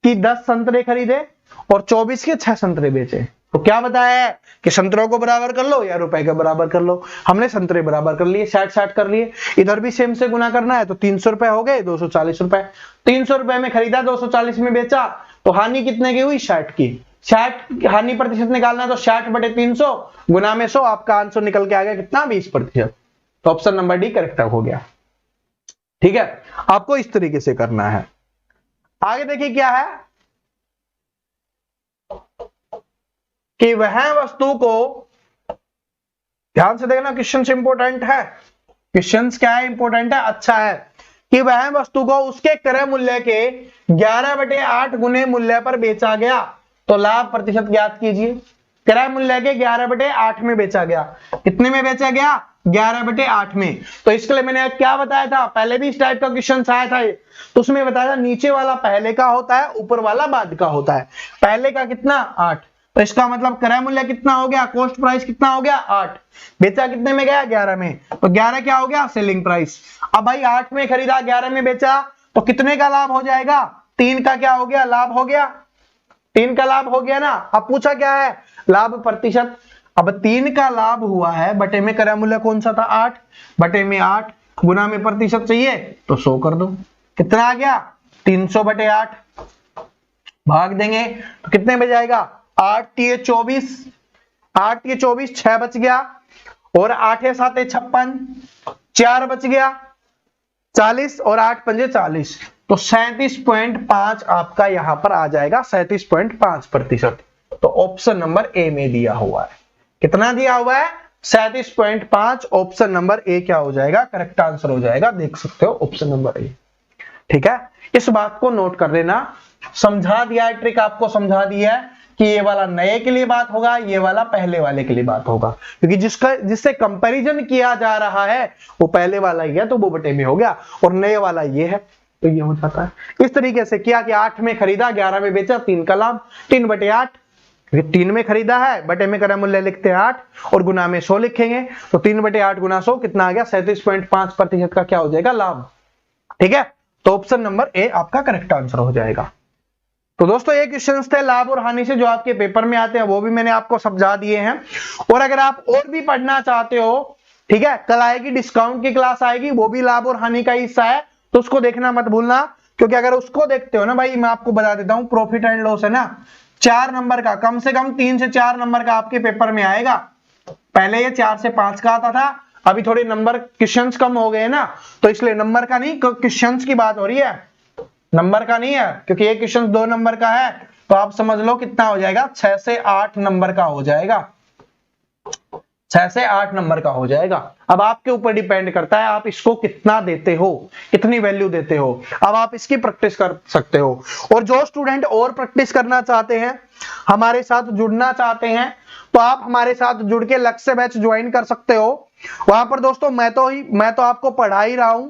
की 10 संतरे खरीदे और 24 के 6 संतरे बेचे। तो क्या बताया है कि संतरों को बराबर कर लो या रुपए के बराबर कर लो। हमने संतरे बराबर कर लिए, 60-60 कर लिए। इधर भी सेम से गुना करना है, तो 300 रुपए हो गए, 240 रुपए। 300 रुपए में खरीदा, 240 में बेचा, तो हानि कितने की हुई, 60 की। 60 हानि प्रतिशत निकालना है, तो 60 बटे 300 गुना में 100, आपका आंसर निकल के आ गया कितना, 20%। तो ऑप्शन नंबर डी करेक्ट हो गया। ठीक है, आपको इस तरीके से करना है। आगे देखिए क्या है कि वह वस्तु को, ध्यान से देखना, क्वेश्चन इंपोर्टेंट है। क्वेश्चन क्या है, इंपोर्टेंट है, अच्छा है, कि वह वस्तु को उसके क्रय मूल्य के 11/8 गुने मूल्य पर बेचा गया, तो लाभ प्रतिशत ज्ञात कीजिए। क्रय मूल्य के 11/8 में बेचा गया, कितने में बेचा गया, 11/8 में। तो इसके लिए मैंने क्या बताया था, पहले भी इस टाइप का क्वेश्चन आया था, तो उसमें बताया था नीचे वाला पहले का होता है, ऊपर वाला बाद का होता है। पहले का कितना, 8, तो इसका मतलब क्रय मूल्य कितना हो गया, कॉस्ट प्राइस कितना हो गया, 8। बेचा कितने में गया, 11 में, तो 11 क्या हो गया, सेलिंग प्राइस। अब भाई 8 में खरीदा, 11 में बेचा, तो कितने का लाभ हो जाएगा, 3 का क्या हो गया, लाभ हो गया, 3 का लाभ हो गया ना। अब पूछा क्या है, लाभ प्रतिशत। अब 3 का लाभ हुआ है, बटे में क्रय मूल्य कौन सा था 8, बटे में 8 गुना में प्रतिशत चाहिए तो 100 कर दो। कितना आ गया 300 बटे 8, भाग देंगे तो कितने में जाएगा 8 तिये 24, 8 तिये 24, 6 बच गया, और 8 7 56, 4 बच गया 40, और 8 पंजे 40, तो 37.5 आपका यहां पर आ जाएगा 37.5%। तो ऑप्शन नंबर ए में दिया हुआ है, कितना दिया हुआ है 37.5, ऑप्शन नंबर ए क्या हो जाएगा करेक्ट आंसर हो जाएगा, देख सकते हो ऑप्शन नंबर ए। ठीक है, इस बात को नोट कर लेना, समझा दिया है, ट्रिक आपको समझा दिया है कि ये वाला नए के लिए बात होगा, ये वाला पहले वाले के लिए बात होगा, क्योंकि जिससे कंपैरिजन किया जा रहा है वो पहले वाला ही है तो वो बटे में हो गया, और नए वाला ये है तो ये हो जाता है। इस तरीके से किया कि 8 में खरीदा 11 में बेचा, 3 का लाभ, 3 बटे 8, 3 में खरीदा है, बटे में क्रय मूल्य लिखते हैं 8 और गुना में 100 लिखेंगे, तो 3 बटे 8 गुना 100 कितना आ गया 37.5% का क्या हो जाएगा लाभ। ठीक है, तो ऑप्शन नंबर ए आपका करेक्ट आंसर हो जाएगा। तो दोस्तों ये क्वेश्चंस थे लाभ और हानि से जो आपके पेपर में आते हैं, वो भी मैंने आपको समझा दिए हैं। और अगर आप और भी पढ़ना चाहते हो, ठीक है, कल आएगी डिस्काउंट की क्लास आएगी, वो भी लाभ और हानि का हिस्सा है, तो उसको देखना मत भूलना, क्योंकि अगर उसको देखते हो ना भाई, मैं आपको बता देता हूं प्रॉफिट एंड लॉस है ना 4 नंबर का, कम से कम 3 से 4 नंबर का आपके पेपर में आएगा। पहले ये 4 से 5 का आता था, अभी थोड़े नंबर क्वेश्चंस कम हो गए ना, तो इसलिए नंबर का नहीं क्वेश्चंस की बात हो रही है, नंबर का नहीं है, क्योंकि ये क्वेश्चन 2 नंबर का है, तो आप समझ लो कितना हो जाएगा 6 से 8 नंबर का हो जाएगा, 6 से 8 नंबर का हो जाएगा। अब आपके ऊपर डिपेंड करता है आप इसको कितना देते हो, कितनी वैल्यू देते हो, अब आप इसकी प्रैक्टिस कर सकते हो। और जो स्टूडेंट और प्रैक्टिस करना चाहते हैं, हमारे साथ जुड़ना चाहते हैं, तो आप हमारे साथ जुड़ के लक्ष्य बैच ज्वाइन कर सकते हो। वहां पर दोस्तों मैं तो आपको पढ़ा ही रहा हूं,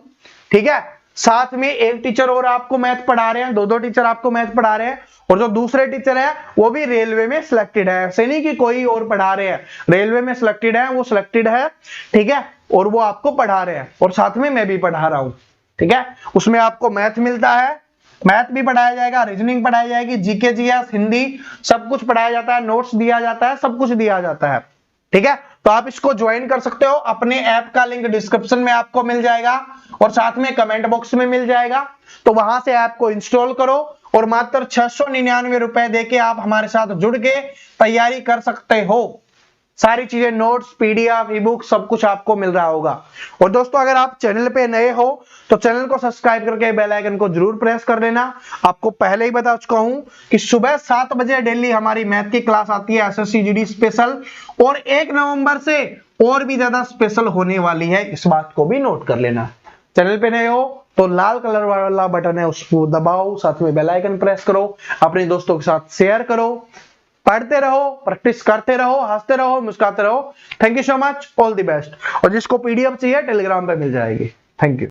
ठीक है, साथ में एक टीचर और आपको मैथ पढ़ा रहे हैं, 2 टीचर आपको मैथ पढ़ा रहे हैं, और जो दूसरे टीचर है वो भी रेलवे में सिलेक्टेड है, ऐसे नहीं कि कोई और पढ़ा रहे हैं, रेलवे में सिलेक्टेड है, वो सिलेक्टेड है, ठीक है, और वो आपको पढ़ा रहे हैं, और साथ में मैं भी पढ़ा रहा हूं, ठीक है। उसमें आपको मैथ मिलता है, मैथ भी पढ़ाया जाएगा, रीजनिंग पढ़ाई जाएगी, जीके जीएस हिंदी सब कुछ पढ़ाया जाता है, नोट्स दिया जाता है, सब कुछ दिया जाता है, ठीक है। तो आप इसको ज्वाइन कर सकते हो, अपने ऐप का लिंक डिस्क्रिप्शन में आपको मिल जाएगा और साथ में कमेंट बॉक्स में मिल जाएगा, तो वहां से ऐप को इंस्टॉल करो और मात्र 699 रुपए देके आप हमारे साथ जुड़ के तैयारी कर सकते हो। सारी चीजें नोट्स, पीडीएफ, ई बुक सब कुछ आपको मिल रहा होगा। और दोस्तों अगर आप चैनल पे नए हो तो चैनल को सब्सक्राइब करके बेल आइकन को जरूर प्रेस कर लेना। आपको पहले ही बता चुका हूं कि सुबह 7 बजे डेली हमारी मैथ की क्लास आती है, एसएससी जीडी स्पेशल, और 1 नवंबर से और भी ज्यादा स्पेशल होने वाली है, इस बात को भी नोट कर लेना। चैनल पे नए हो तो लाल कलर वाला बटन है उसको दबाओ, साथ में बेल आइकन प्रेस करो, अपने दोस्तों के साथ शेयर करो, पढ़ते रहो, प्रैक्टिस करते रहो, हंसते रहो, मुस्कुराते रहो। Thank you so much, all the best. और जिसको पीडीएफ चाहिए टेलीग्राम पे मिल जाएगी। Thank you.